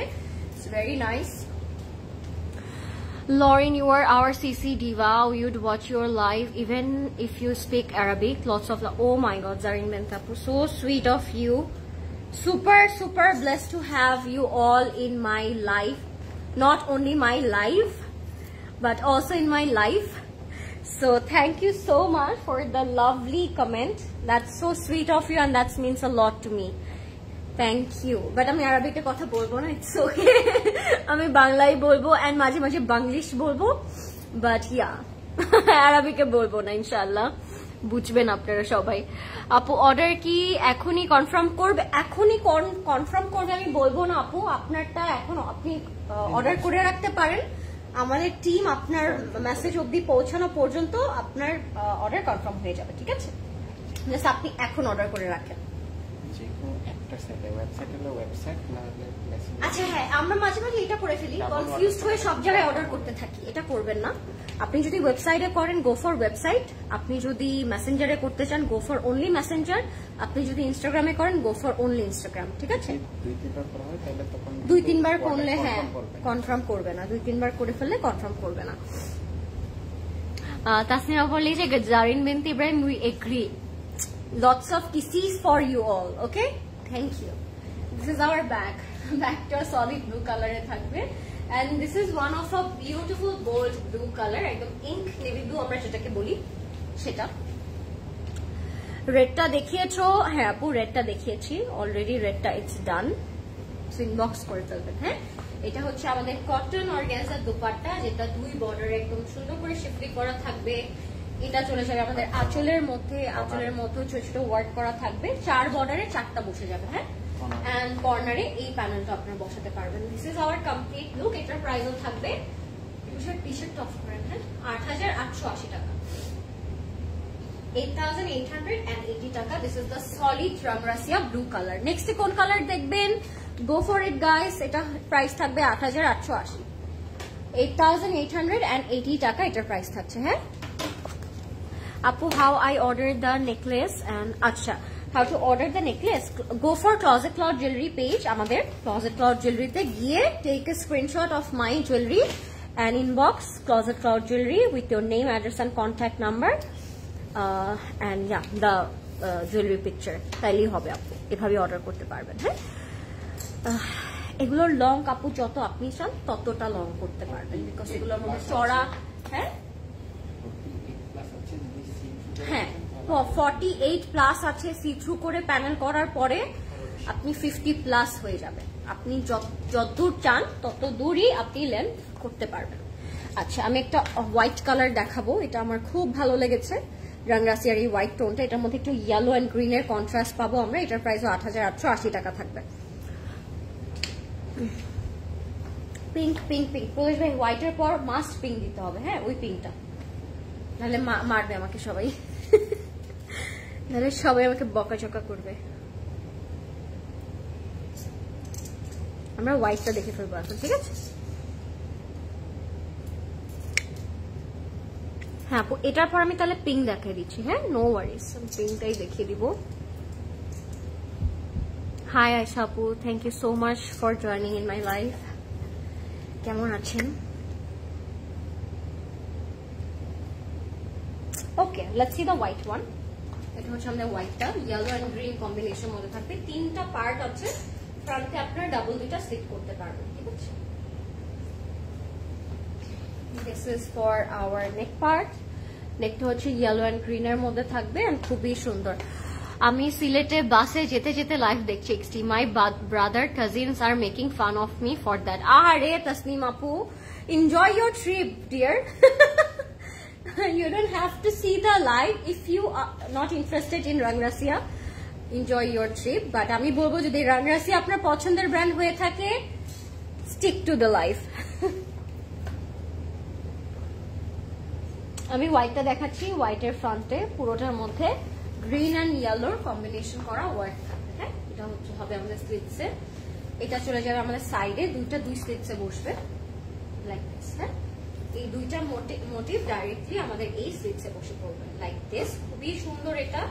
it's very nice. Lauren, you are our CC diva. We would watch your live even if you speak Arabic. Lots of love. Oh my God, Zarin Mentapu, so sweet of you. Super blessed to have you all in my life. Not only my life, but also in my life. So thank you so much for the lovely comment. That's so sweet of you, and that means a lot to me. Thank you, but আমি আরবিতে কথা বলবো না, it's okay. আমি বাংলাই বলবো and মাঝে মাঝে বাংলিশ বলবো, বাট ইয়া আরবিকে বলবো না ইনশাআল্লাহ, বুঝবেন আপনারা সবাই। আপু অর্ডার কি এখনই কনফার্ম করবে? এখনই কনফার্ম করবে আমি বলবো না আপু, আপনারটা এখন আপনি অর্ডার করে রাখতে পারেন। আমাদের টিম আপনার মেসেজ অবধি পৌঁছানো পর্যন্ত আপনার অর্ডার কনফার্ম হয়ে যাবে, ঠিক আছে? জাস্ট আপনি এখন অর্ডার করে রাখেন। আচ্ছা হ্যাঁ, আমরা মাঝে মাঝে এটা করে ফেলি, কনফিউজড হয়ে সব জায়গায় অর্ডার করতে থাকি, এটা করবেন না। আপনি যদি ওয়েবসাইটে করেন গো ফর ওয়েবসাইট, আপনি যদি মেসেঞ্জারে করতে চান গো ফর অনলি মেসেঞ্জার, আপনি যদি ইনস্টাগ্রামে করেন গো ফর অনলি ইনস্টাগ্রাম, ঠিক আছে? 2-3 বার করলে হ্যাঁ কনফার্ম করবে না, 2-3 বার করে ফেললে কনফার্ম করবে না। তাসনিমা বললি যে Zarin Binte Ibrahim, we agree, lots of kisses for you all, okay? Thank you. This is our bag. Bagটা solid blue color এ থাকবে, and this is one of a beautiful bold blue color, একদম ink navy blue আমরা যেটাকে বলি সেটা। রেডটা দেখিয়েছো? হ্যাঁ আপু রেডটা দেখিয়েছি অলরেডি, রেডটা ইটস ডান, সো ইনবক্স করে ফেলবেন। হ্যাঁ, এটা হচ্ছে আমাদের কটন অর্গানজা দুপাট্টা, যেটা 2 বর্ডার একদম সুন্দর করে শিফলি করা থাকবে। এটা চলে যাবে আমাদের আঁচলের মধ্যে, আঁচলের মধ্যে ছোট ছোট ওয়ার্ক করা থাকবে, 4 বর্ডারে 4টা বসে যাবে। হ্যাঁ, এন্ড কর্নারে এই প্যানেলটা আপনারা বসাতে পারবেন। This is our complete look. এটার প্রাইসও থাকবে, টি-শার্ট অফ করেন, হ্যাঁ, 8880 টাকা, 8880 টাকা। This is the solid Rangrasiya blue colour. Next কোন কালার দেখবেন? Go for it guys. এটা প্রাইস থাকবে 8880, 8880 টাকা এটার প্রাইস থাকছে। হ্যাঁ আপু, how I ordered the necklace and আচ্ছা, how to order the necklace? Go for Closet Cloud Jewelry page, আমাদের Closet Cloud Jewelry তে গিয়ে take a screenshot of my jewelry and inbox Closet Cloud Jewelry with your name, address and contact number and yeah the jewelry picture, তাইলেই হবে আপু, এভাবে order করতে পারবেন। হ্যাঁ, এগুলোর লং আপু যত আপনি চান ততটা লং করতে পারবেন, বিকজ এগুলোর মধ্যে চড়া, হ্যাঁ হ্যাঁ 48+ আছে, সি থ্রু করে প্যানেল করার পরে আপনি 50+ হয়ে যাবে। আপনি যতদূর চান তত দূরই আপনি লেন্থ করতে পারবেন। আচ্ছা, আমি একটা হোয়াইট কালার দেখাবো, এটা আমার খুব ভালো লেগেছে, রাংরাসিয়ার এই হোয়াইট টোনটা। এটার মধ্যে একটু ইয়েলো অ্যান্ড গ্রিনের কন্ট্রাস্ট পাবো আমরা। এটার প্রাইসও 8880 টাকা থাকবে। পিঙ্ক পিঙ্ক পিঙ্ক প্রবেশ ভাই, হোয়াইটের পর মাস্ট পিঙ্ক দিতে হবে। হ্যাঁ, ওই পিঙ্কটা, নাহলে মারবে আমাকে সবাই, নাহলে সবাই আমাকে বকাঝকা করবে। আমরা হোয়াইটটা দেখে ফেলবো এখন, ঠিক আছে? হ্যাঁ আপু, এটার পর আমি তাহলে পিঙ্ক দেখিয়ে দিচ্ছি। হ্যাঁ, নো ওয়ারিস, আমি পিঙ্কটাই দেখিয়ে দিব। হাই আয়শা আপু, thank you so much for joining in my life. কেমন আছেন? Okay, let's see the white one. এটা হচ্ছে আমাদের হোয়াইটটা, ইয়েলো এন্ড গ্রিন কম্বিনেশন মধ্যে থাকবে। 3টা পার্ট আছে, ফ্রন্টে আপনারা ডাবল 2টা স্লিপ করতে পারবেন, ঠিক আছে? This is for our neck part. নেকটা হচ্ছে ইয়েলো এন্ড গ্রিনের মধ্যে থাকবে, এন্ড খুবই সুন্দর। আমি সিলেটে বাসে যেতে যেতে লাইভ দেখছি এক্সটি, my brother cousins are making fun of me for that. আরে তাসনিম আপু, enjoy your trip dear. You don't have to see the live if you are not interested in Rangrasia. Enjoy your trip, but আমি বলবো যদি Rangrasia আপনার পছন্দের brand হয়ে থাকে, stick to the live. আমি হোয়াইটটা দেখাচ্ছি, হোয়াইটের ফ্রন্টে পুরোটার মধ্যে গ্রিন এন্ড ইয়েলোর কম্বিনেশন করা ওয়ার্ক থাকবে। হ্যাঁ, এটা হচ্ছে হবে আমাদের স্লিটসে, এটা চলে যাবে আমাদের সাইডে, 2 স্লিটসে বসবে লাইক দিস। হ্যাঁ, এই 2টা মোটিভ ডাইরেক্টলি আমাদের এই স্লিটসে বসে পড়বে লাইক দিস। খুবই সুন্দর, এটা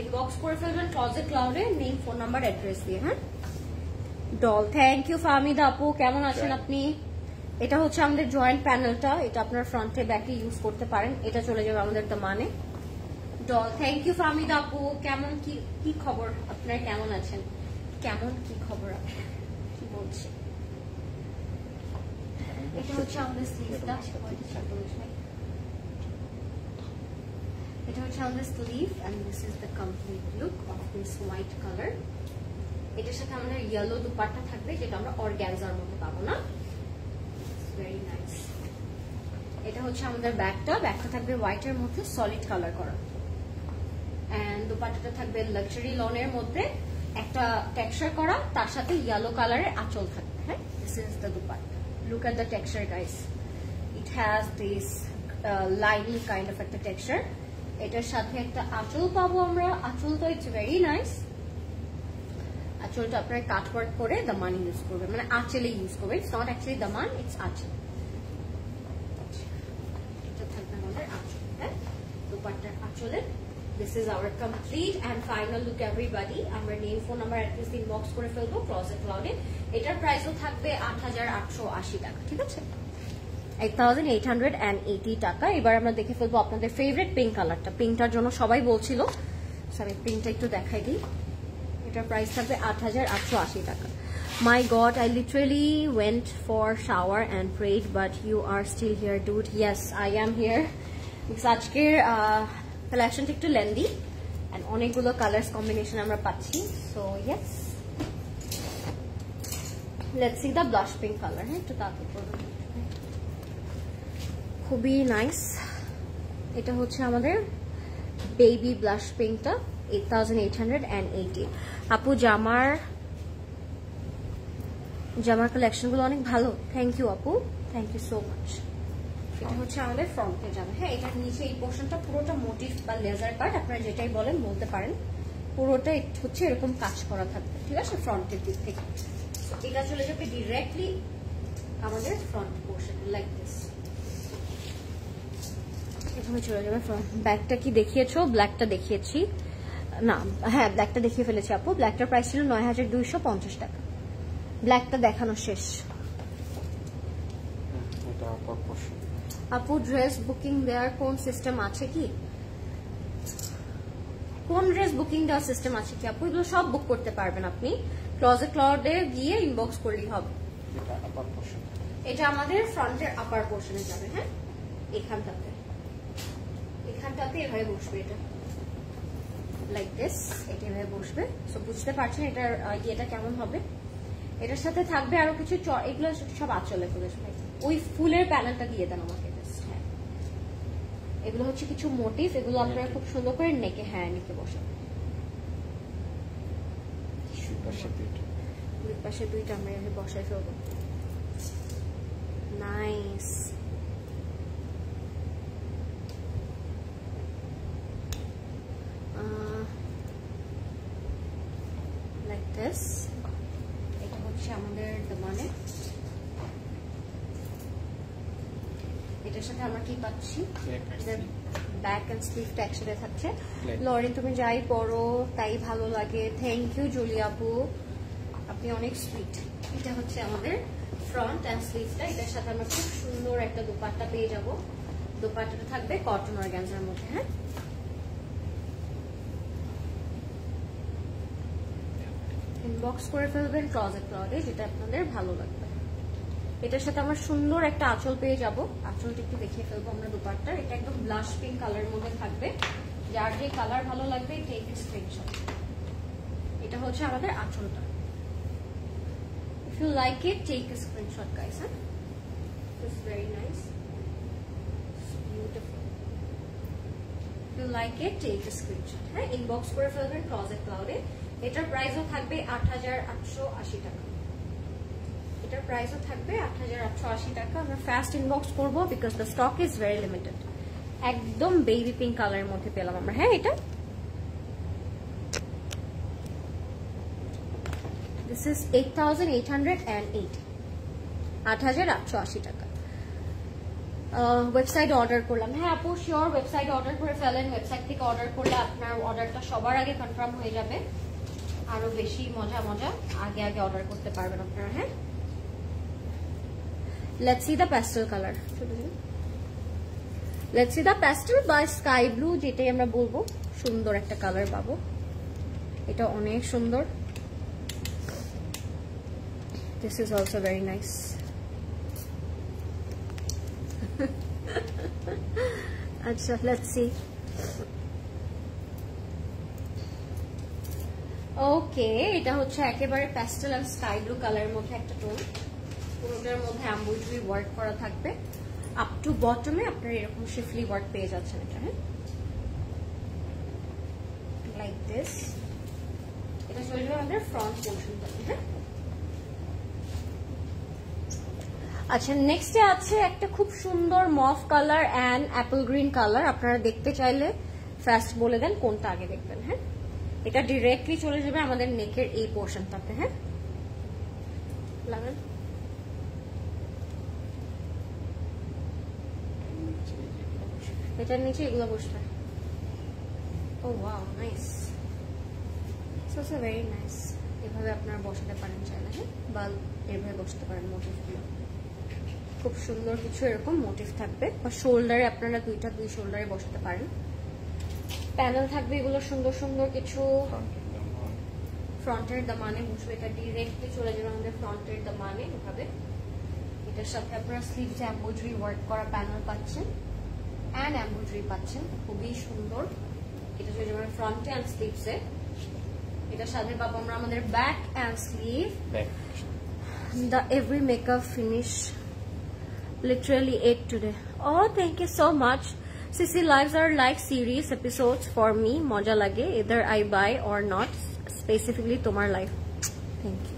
ইনবক্স করে ফেলবেন ক্লজেট ক্লাউডে, নেম, ফোন নাম্বার, অ্যাড্রেস দিয়ে। হ্যাঁ, ডল, থ্যাংক ইউ ফাহমিদা আপু, কেমন আছেন আপনি? এটা হচ্ছে আমাদের জয়েন্ট প্যানেলটা, এটা আপনার ফ্রন্টে ব্যাকে ইউজ করতে পারেন। এটা চলে যাবে আমাদের দামানে। ডল, থ্যাংক ইউ ফাহমিদা আপু। কেমন কি খবর আপনার, কেমন আছেন? কেমন কি খবর আপনার, কি বলছে? এটা হচ্ছে আমাদের স্লিভটা, এটা হচ্ছে আমাদের sleeve, and this is the complete look of this white color. এটার সাথে আমাদের ইয়েলো দুপাট্টা থাকবে, যেটা আমরা অর্গানজার মধ্যে পাবো না। Very nice. এটা হচ্ছে আমাদের ব্যাগটা থাকবে হোয়াইটের মধ্যে সলিড কালার করা, এন্ড দুপাট্টাটা থাকবে লাক্সারি লনের মধ্যে একটা টেক্সচার করা, তার সাথে ইয়েলো কালারের আঁচল থাকবে। হ্যাঁ, this is the dupatta. Look at the texture guys, it has this liney kind of একটা টেক্সচার। এটার সাথে একটা আঁচল পাবো আমরা, আঁচলটা ইটস ভেরি নাইস। আঁচলটা আপনারা কাট ওয়ার্ক করে দামান ইউজ করবে, মানে আঁচলে ইউজ করবে, it's not actually Daman, it's আঁচল। এটা থাকবে আমাদের আঁচল। হ্যাঁ, দুপাট্টার আঁচলের। This is our complete and final look everybody. আমরা name, phone number, address inbox করে ফেলবো ক্লজেট ক্লাউডে। এটার প্রাইসও থাকবে 8880 টাকা, ঠিক আছে? 8880 টাকা। এবার আমরা দেখে ফেলবো আপনাদের ফেভারিট পিঙ্ক কালারটা। পিঙ্কটার জন্য সবাই বলছিল, আমি পিঙ্কটা একটু দেখাই দিই। এটার প্রাইস থাকবে 8880 টাকা। My God, I literally went for shower and prayed, but you are still here, dude. Yes, I am here. Because আজকের কালেকশনটা একটু লেন্দি and অনেকগুলো কালার্স কম্বিনেশন আমরা পাচ্ছি। So yes, let's see the blush pink color. হ্যাঁ, একটু তাড়াতাড়ি করবেন। খুবই নাইস। এটা হচ্ছে আমাদের বেবি ব্লাশ পিঙ্কটা, 8880। আপু জামার কালেকশন গুলো অনেক ভালো, থ্যাংক ইউ আপু, থ্যাংক ইউ সো মাচ। এটা হচ্ছে আমাদের ফ্রন্টের জামা। হ্যাঁ, এটার নিচে এই পোর্শনটা পুরোটা মোটিভ বা লেজার কাট, আপনারা যেটাই বলেন বলতে পারেন, পুরোটা হচ্ছে এরকম কাজ করা থাকবে, ঠিক আছে, ফ্রন্টের দিক থেকে। এটা চলে যাবে ডিরেক্টলি আমাদের ফ্রন্ট পোর্শন, লাইক দিস। এভাবে চলে যাবে ফ্রন্ট। ব্যাগটা কি দেখিয়েছো? ব্ল্যাকটা দেখিয়েছি না, হ্যাঁ ব্ল্যাকটা দেখিয়ে ফেলেছি আপু। ব্ল্যাকটার প্রাইস ছিল 9250 টাকা। ব্ল্যাকটা দেখানো শেষ। আপু ড্রেস বুকিং দেওয়ার কোন সিস্টেম আছে কি? কোন ড্রেস বুকিং দেওয়ার সিস্টেম আছে কি আপু? এগুলো সব বুক করতে পারবেন আপনি, ক্লজেট ক্লাউডে গিয়ে ইনবক্স করলেই হবে। এটা আমাদের ফ্রন্টের আপার পোর্শনে যাবে। হ্যাঁ, এখানটাতে এভাবে বসবে, এটা লাইক দিস, এটা এভাবে বসবে। সো বুঝতে পারছেন এটার ইয়েটা কেমন হবে। এটার সাথে থাকবে আরো কিছু, এগুলো সব আঁচলে করে ওই ফুলের প্যানেলটা দিয়ে দেন আমাকে। হ্যাঁ, এগুলো হচ্ছে কিছু মোটিভ, এগুলো আপনারা খুব সুন্দর করে নেকে, হ্যাঁ নেকে বসাবেন। দুই পাশে দুইটা আমরা এভাবে বসাই ফেলবো। নাইস। Like this. এটা হচ্ছে আমাদের দামানে। এটার সাথে আমরা কি পাচ্ছি? ব্যাক এন্ড স্লিভটা একসাথে থাকছে। লরি তুমি যাই পরো তাই ভালো লাগে, থ্যাংক ইউ জুলি আপু, আপনি অনেক সুইট। এটা হচ্ছে আমাদের ফ্রন্ট এন্ড স্লিভটা। এটার সাথে আমরা খুব সুন্দর একটা দুপাট্টা পেয়ে যাব। দুপাট্টাটা থাকবে কটন অর্গানজার মধ্যে। হ্যাঁ, ইনবক্স করে ফেলবেন ক্লজেট ক্লাউডে, যেটা আপনাদের ভালো লাগবে। এটার সাথে আমরা সুন্দর একটা আঁচল পেয়ে যাব। আঁচলটা একটু দেখিয়ে ফেলবো আমরা দুপাট্টা। এটা একদম ব্লাশ পিঙ্ক কালারের মধ্যে থাকবে, যার যে কালার ভালো লাগবে টেক স্ক্রিনশট। এটা হচ্ছে আমাদের আঁচলটা। If you like it take a screenshot guys. It's very nice, it's beautiful. If you like it take a screenshot. হ্যাঁ, ইনবক্স করে ফেলবেন ক্লজেট ক্লাউডে। এটার প্রাইসও থাকবে 8880 টাকা। এটার প্রাইসও থাকবে 8880 টাকা। আমরা ফাস্ট ইনবক্স করবো because the stock is very limited. একদম বেবি পিঙ্ক কালারের মধ্যে পেলাম আমরা। হ্যাঁ, এটা দিস ইজ 8880, 8880 টাকা। ওয়েবসাইট অর্ডার করলাম। হ্যাঁ আপু শিওর, ওয়েবসাইট অর্ডার করে ফেলেন। ওয়েবসাইট থেকে অর্ডার করলে আপনার অর্ডারটা সবার আগে কনফার্ম হয়ে যাবে। আরো বেশি মজা আগে অর্ডার করতে পারবেন আপনারা। হ্যাঁ, let's see the pastel color. Let's see the pastel বা sky blue, যেটাই আমরা বলবো। সুন্দর একটা কালার পাবো, এটা অনেক সুন্দর। This is also very nice. আচ্ছা, let's see. ওকে, এটা হচ্ছে একেবারে প্যাস্টেল আর স্কাই ব্লু কালারের মধ্যে একটা টোন। পুরোটার মধ্যে এমব্রয়ডারি ওয়ার্ক করা থাকবে। আপ টু বটমে আপনারা এরকম শিফলি ওয়ার্ক পেয়ে যাচ্ছেন এটা। হ্যাঁ, লাইক দিস। এটা চলে যাবে আমাদের ফ্রন্ট পোর্শনটাতে। হ্যাঁ, আচ্ছা, নেক্সটে আছে একটা খুব সুন্দর মফ colour and Apple green colour. আপনারা দেখতে চাইলে ফার্স্ট বলে দেন কোনটা আগে দেখবেন। হ্যাঁ, এটা ডিরেক্টলি চলে যাবে আমাদের নেকের এই পোর্শনটাতে। হ্যাঁ, লাগান। এটার নিচে এগুলো বসবে। Oh wow, nice, so very nice. এভাবে আপনারা বসাতে পারেন চাইলে। হ্যাঁ, বা এভাবে বসতে পারেন। মোটিভগুলো খুব সুন্দর কিছু এরকম মোটিভ থাকবে, বা শোল্ডারে আপনারা দুই শোল্ডারে বসাতে পারেন। প্যানেল থাকবে এগুলো সুন্দর সুন্দর কিছু। ফ্রন্টের দামানে বসবে, এটা ডিরেক্টলি চলে যাবে আমাদের ফ্রন্টের দামানে এভাবে। এটার সাথে আপনারা স্লিভসে এমব্রয়ডারি ওয়ার্ক করা প্যানেল পাচ্ছেন অ্যান্ড এমব্রয়ডারি পাচ্ছেন, খুবই সুন্দর। এটা চলে যাবে ফ্রন্টে অ্যান্ড স্লিভসে। এটার সাথে পাবো আমরা আমাদের back and sleeve. The every makeup finish literally ate today. Oh, thank you so much. CC lives are like series episodes for me. Moja lage either I buy or not. Specifically tomar life. Thank you.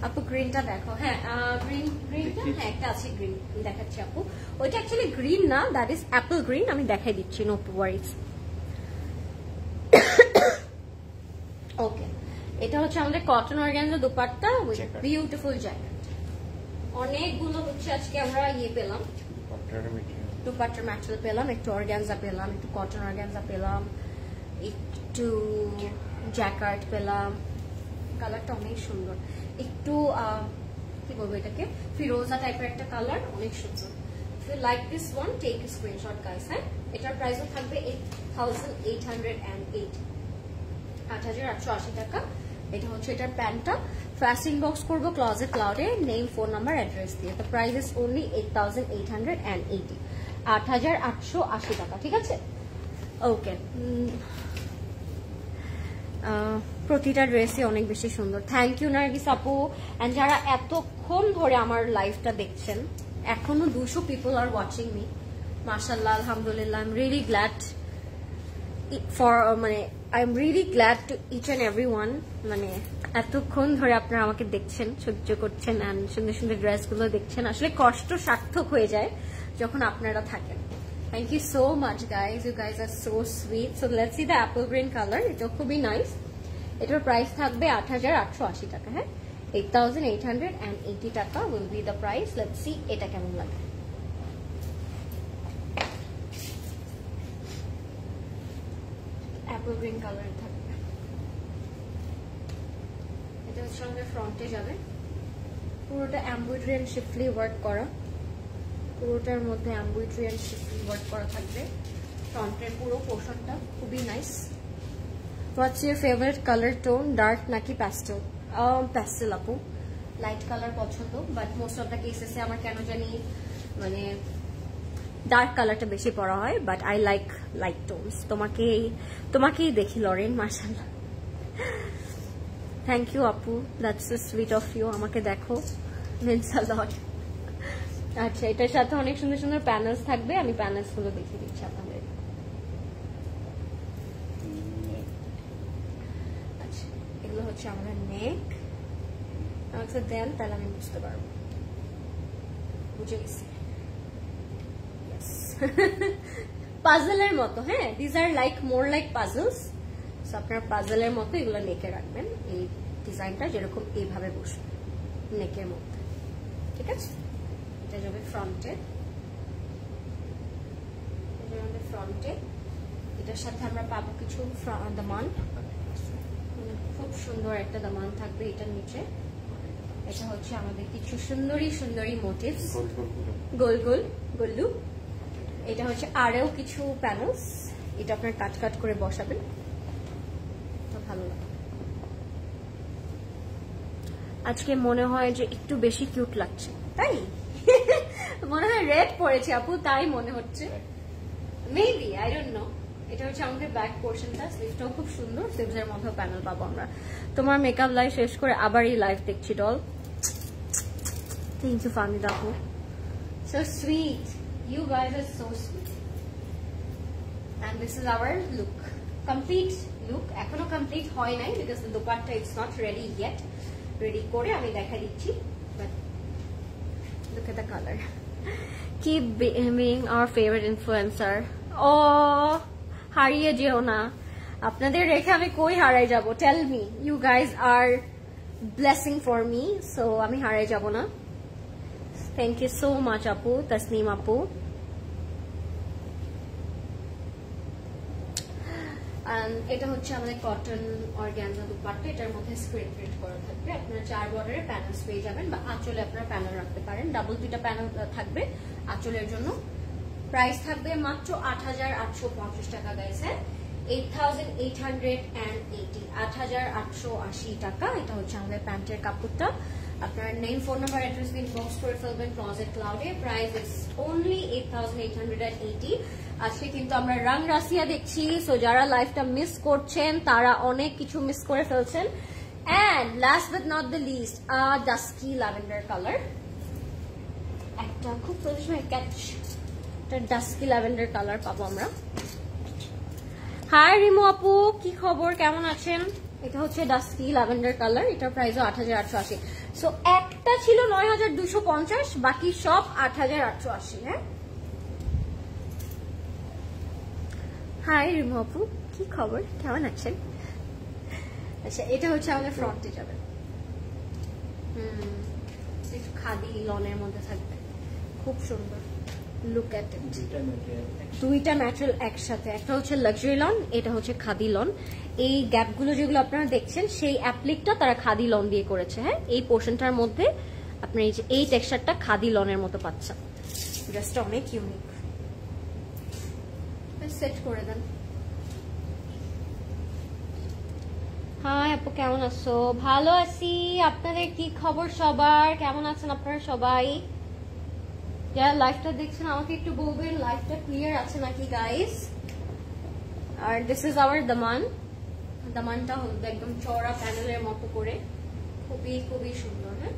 আপু গ্রিনটা দেখো। হ্যাঁ, গ্রিনটা হ্যাঁ একটা আছে green দেখাচ্ছি আপু। ওইটা অ্যাকচুয়ালি গ্রিন না, দ্যাট ইজ অ্যাপল গ্রিন। আমি দেখাই দিচ্ছি, নো ওয়ারিজ। ওকে, এটা হচ্ছে আমাদের cotton organza dupatta with beautiful jacket. অনেকগুলো হচ্ছে আজকে আমরা পেলাম, দুপাট্টার ম্যাটেরিয়াল পেলাম, একটু অর্গানজা পেলাম, একটু কটন অর্গানজা পেলাম, একটু জ্যাকেট পেলাম। কালারটা অনেক সুন্দর, একটু কি বলবো এটাকে, ফিরোজা টাইপের একটা কালার, অনেক সুন্দর। If you like this one, take a screenshot guys. হ্যাঁ, এটার প্রাইসও থাকবে 8,808, 8,880 টাকা। এটা হচ্ছে এটার প্যান্টটা। ফার্স্ট ইনবক্স করবো ক্লজেট ক্লাউডে, নেম, ফোন নাম্বার, অ্যাড্রেস দিয়ে। দ্য প্রাইস ইজ অনলি 8,880, 8,880 টাকা। ঠিক আছে, ওকে। প্রতিটা ড্রেসই অনেক বেশি সুন্দর। থ্যাংক ইউ নার্গিস আপু। অ্যান্ড যারা এতক্ষণ ধরে আমার লাইভটা দেখছেন, এখনো 200 পিপল আর ওয়াচিং মি, মাশাআল্লাহ, আলহামদুলিল্লাহ। I am really glad for, মানে I am really glad to each and every one. মানে এতক্ষণ ধরে আপনারা আমাকে দেখছেন, সহ্য করছেন, অ্যান্ড সুন্দর সুন্দর ড্রেসগুলো দেখছেন। আসলে কষ্ট সার্থক হয়ে যায় যখন আপনারা থাকেন। Thank you so much guys, you guys are so sweet. So let's see the apple green colour. এটা খুবই নাইস। এটার প্রাইস থাকবে 8,880 টাকা। হ্যাঁ, 8,880 টাকা will be the price. Let's see এটা কেমন লাগে। অ্যাপল গ্রিন কালার থাকবে। এটা হচ্ছে আমাদের ফ্রন্টে যাবে, পুরোটা এমব্রয়ডারি এন্ড শিফলি ওয়ার্ক করা, পুরোটার মধ্যে এমব্রয়ডারি এন্ড শিফলি ওয়ার্ক করা থাকবে। ফ্রন্টের পুরো পোর্শনটা খুবই nice. What's your favourite colour tone, dark নাকি প্যাস্টেল? প্যাস্টেল আপু, লাইট কালার পছন্দ, বাট মোস্ট অফ দ্য কেসেসে আমার কেন জানি মানে ডার্ক কালারটা বেশি পরা হয়, but I like light tones. তোমাকেই দেখি লরেন, মাশাআল্লাহ। থ্যাংক ইউ আপু, that's so sweet of you. আমাকে দেখো, মিন্স আ লট। আচ্ছা, এটার সাথে অনেক সুন্দর সুন্দর প্যানেলস থাকবে। আমি প্যানেলস গুলো দেখিয়ে দিচ্ছি আপনাদের। আচ্ছা, এগুলো হচ্ছে আমাদের নেক। আমাকে দেন, তাহলে আমি বুঝতে পারবো। বুঝে গেছি, পাজলের মতো। হ্যাঁ, this are like more like puzzles. So আপনার পাজলের মতো এগুলো নেকে রাখবেন। এই ডিজাইনটা যেরকম এইভাবে বসবে নেকের মধ্যে। ঠিক আছে, এটা যাবে ফ্রন্টে, ফ্রন্টে। এটার সাথে আমরা পাবো কিছু দামান, খুব সুন্দর একটা দামান থাকবে এটার নিচে। এটা হচ্ছে আমাদের কিছু সুন্দরী সুন্দরী মোটিভস, গোল গোল গোল্লু। এটা হচ্ছে আরও কিছু প্যানেলস, এটা আপনার কাট কাট করে বসাবেন, তো ভালো লাগে। আজকে মনে হয় যে একটু বেশি কিউট লাগছে, তাই মনে হয় রেড পরেছে আপু, তাই মনে হচ্ছে। Maybe, I don't know. এটা হচ্ছে আমাদের ব্যাক পোর্শনটা, স্লিভটাও খুব সুন্দর, স্লিভসের মধ্যে প্যানেল পাবো আমরা। তোমার মেকআপ লাইভ শেষ করে আবার এই লাইভ দেখছি ডল। থ্যাংক ইউ ফাহমিদা আপু, so sweet, you guys are so sweet. And this is our look, complete look. এখনো কমপ্লিট হয় নাই because the dupatta it's not ready yet. Ready করে আমি দেখা দিচ্ছি, but look at the colour. Keep being our favorite influencer. ও হারিয়ে যেও না, আপনাদের রেখে আমি কই হারাই যাব? Tell me, you guys are blessing for me, so আমি হারাই যাব না। থ্যাংক ইউ সো মাচ আপু, তসনিম আপু। এটা হচ্ছে আমাদের কটন অর্গানজা দুপাট্টা, এটার মধ্যে স্ক্রিন প্রিন্ট করা থাকবে। আপনারা 4 বর্ডারে প্যানেলস পেয়ে যাবেন, বা আঁচলে আপনারা প্যানেল রাখতে পারেন। ডাবল 2টা প্যানেল থাকবে আঁচলের জন্য। প্রাইস থাকবে মাত্র 8850 টাকা গাইস। 8880, 8880 টাকা। এটা হচ্ছে আমাদের প্যান্টের কাপড়টা। আপনার নেম, ফোন নাম্বার, অ্যাড্রেস দিন, বক্স করে ফেলবেন ক্লোজেট ক্লাউডে। Price is only 8880। আজকে কিন্তু আমরা রং রাশিয়া দেখছি, সো যারা লাইভটা মিস করছেন তারা অনেক কিছু মিস করে ফেলছেন। And last but not the least, dusky lavender colour, একটা খুব প্রতিসময় ক্যাচ, একটা ডাস্কি ল্যাভেন্ডার কালার পাবো আমরা। হাই রিমু আপু, কি খবর, কেমন আছেন? এটা হচ্ছে ডাস্কি ল্যাভেন্ডার কালার, এটার প্রাইসও 8880। সো একটা ছিল 9250, বাকি সব 8880। হ্যাঁ, হাই রিমু আপু, কি খবর, কেমন আছেন? আচ্ছা, এটা হচ্ছে আমাদের ফ্রন্টে যাবে, খাদি লনের মধ্যে থাকবে, খুব সুন্দর। লুক এট ইট, দুইটা ন্যাচারাল একসাথে, একটা হচ্ছে লাক্সারি লন, এটা হচ্ছে খাদি লন। এই গ্যাপগুলো যেগুলো আপনারা দেখছেন সেই অ্যাপ্লিকটা তারা খাদি লন দিয়ে করেছে। হ্যাঁ, এই পোর্শনটার মধ্যে আপনার এই যে এই টেক্সচারটা খাদি লনের মতো পাচ্ছেন, ড্রেসটা অনেক ইউনিক। সেট করে দেন। হাই আপু, কেমন আছো? ভালো আছি, আপনাদের কি খবর সবার, কেমন আছেন আপনারা সবাই? যারা লাইভটা দেখছেন আমাকে একটু বলবেন লাইভটা ক্লিয়ার আছে নাকি গাইস। আর দিস ইজ আওয়ার দামান। দামানটা হলো একদম চওড়া প্যানেলের মতো করে, খুবই খুবই সুন্দর। হ্যাঁ,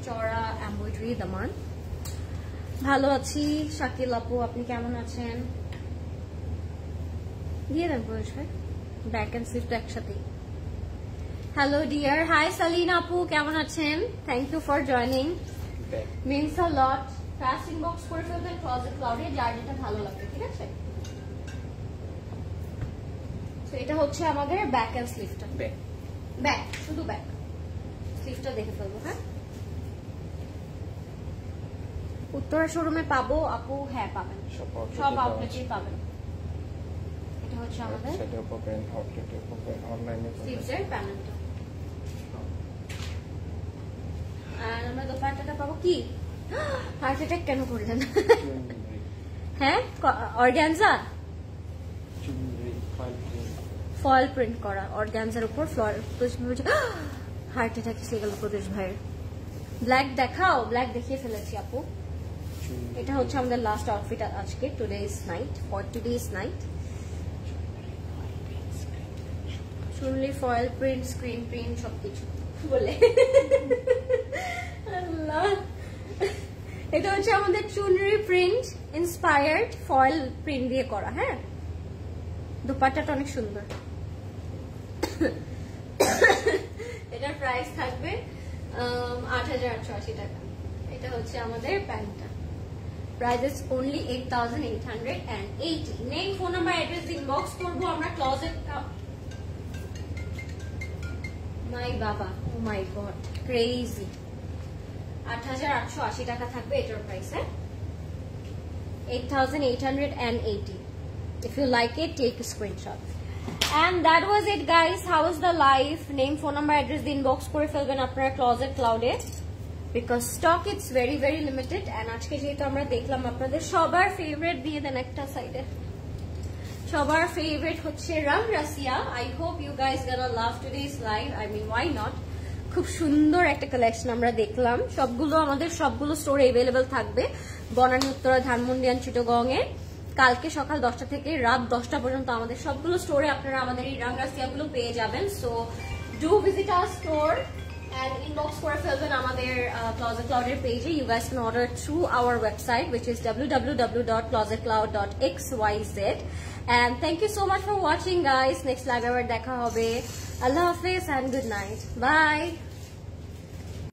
চওড়া এমব্রয়ডারি দামান। ভালো আছি শাকিল আপু, আপনি কেমন আছেন? দিয়ে দেন পরেশ ভাই, ব্যাক এন্ড স্লিভটা একসাথেই। হ্যালো ডিয়ার, হাই সালিনা আপু, কেমন আছেন? Thank you for joining, means a lot. Fast inbox করে ফেলবেন ক্লোজেট ক্লাউডে, যার যেটা ভালো লাগবে, ঠিক আছে? তো এটা হচ্ছে আমাদের ব্যাক এন্ড স্লিভটা, ব্যাক, শুধু ব্যাক। স্লিভটা দেখে ফেলবো। হ্যাঁ, উত্তরা শোরুমে পাবো আপু? হ্যাঁ পাবেন, সব আউটলেটেই পাবেন। এটা হচ্ছে আমাদের স্লিভসের প্যানেলটা। আর আমরা দোপাট্টাটা পাবো কি? হার্ট অ্যাটাক কেন করলেন? হ্যাঁ, অর্গানজা ফয়েল প্রিন্ট করা অর্গানজার উপর ফ্লোরাল। হার্ট অ্যাটাক এসে গেল প্রদেশ ভাইয়ের। ব্ল্যাক দেখাও, ব্ল্যাক দেখিয়ে ফেলেছি আপু। এটা হচ্ছে আমাদের লাস্ট আউটফিট আজকে, today's night, for today's night. শুনলি ফয়েল প্রিন্ট, স্ক্রিন প্রিন্ট সবকিছু বলে। এটা হচ্ছে আমাদের চুনরি প্রিন্ট ইন্সপায়ার্ড ফয়েল প্রিন্ট দিয়ে করা। হ্যাঁ, দুপাট্টাটা অনেক সুন্দর। এটার প্রাইস থাকবে 8880 টাকা। এটা হচ্ছে আমাদের প্যান্টটা, price is only 8880। Name, phone number, address inbox করবো আমরা ক্লোজেট। মাই বাবা, ও মাই গড, ক্রেজি। 8880 টাকা থাকবে এটার price. 8880। If you like it, take a screenshot. And that was it guys. How was the live? Name, phone number, address the inbox করে ফেলবেন আপনারা closet ক্লাউডে, because stock it's very very limited. And আজকে যেহেতু আমরা দেখলাম আপনাদের সবার favourite, দিয়ে দেন একটা সাইডে, সবার ফেভারিট হচ্ছে রং Russia. I hope you guys gonna love today's live. I mean, why not? খুব সুন্দর একটা কালেকশন আমরা দেখলাম। সবগুলো আমাদের সবগুলো স্টোরে अवेलेबल থাকবে, বনানী, উত্তরা, ধানমন্ডি এন্ড চিটাগং এ। কালকে সকাল 10টা থেকে রাত 10টা পর্যন্ত আমাদের সবগুলো স্টোরে আপনারা আমাদের এই রাঙ্গাসিয়াগুলো পেয়ে যাবেন। So do visit our store and inbox করে ফেলবেন আমাদের Closet Cloud এর পেজে। You guys can order through our website which is www.closetcloud.xyz and thank you so much for watching guys. Next live আবার দেখা হবে। আল্লাহ হাফেজ and good night. Bye.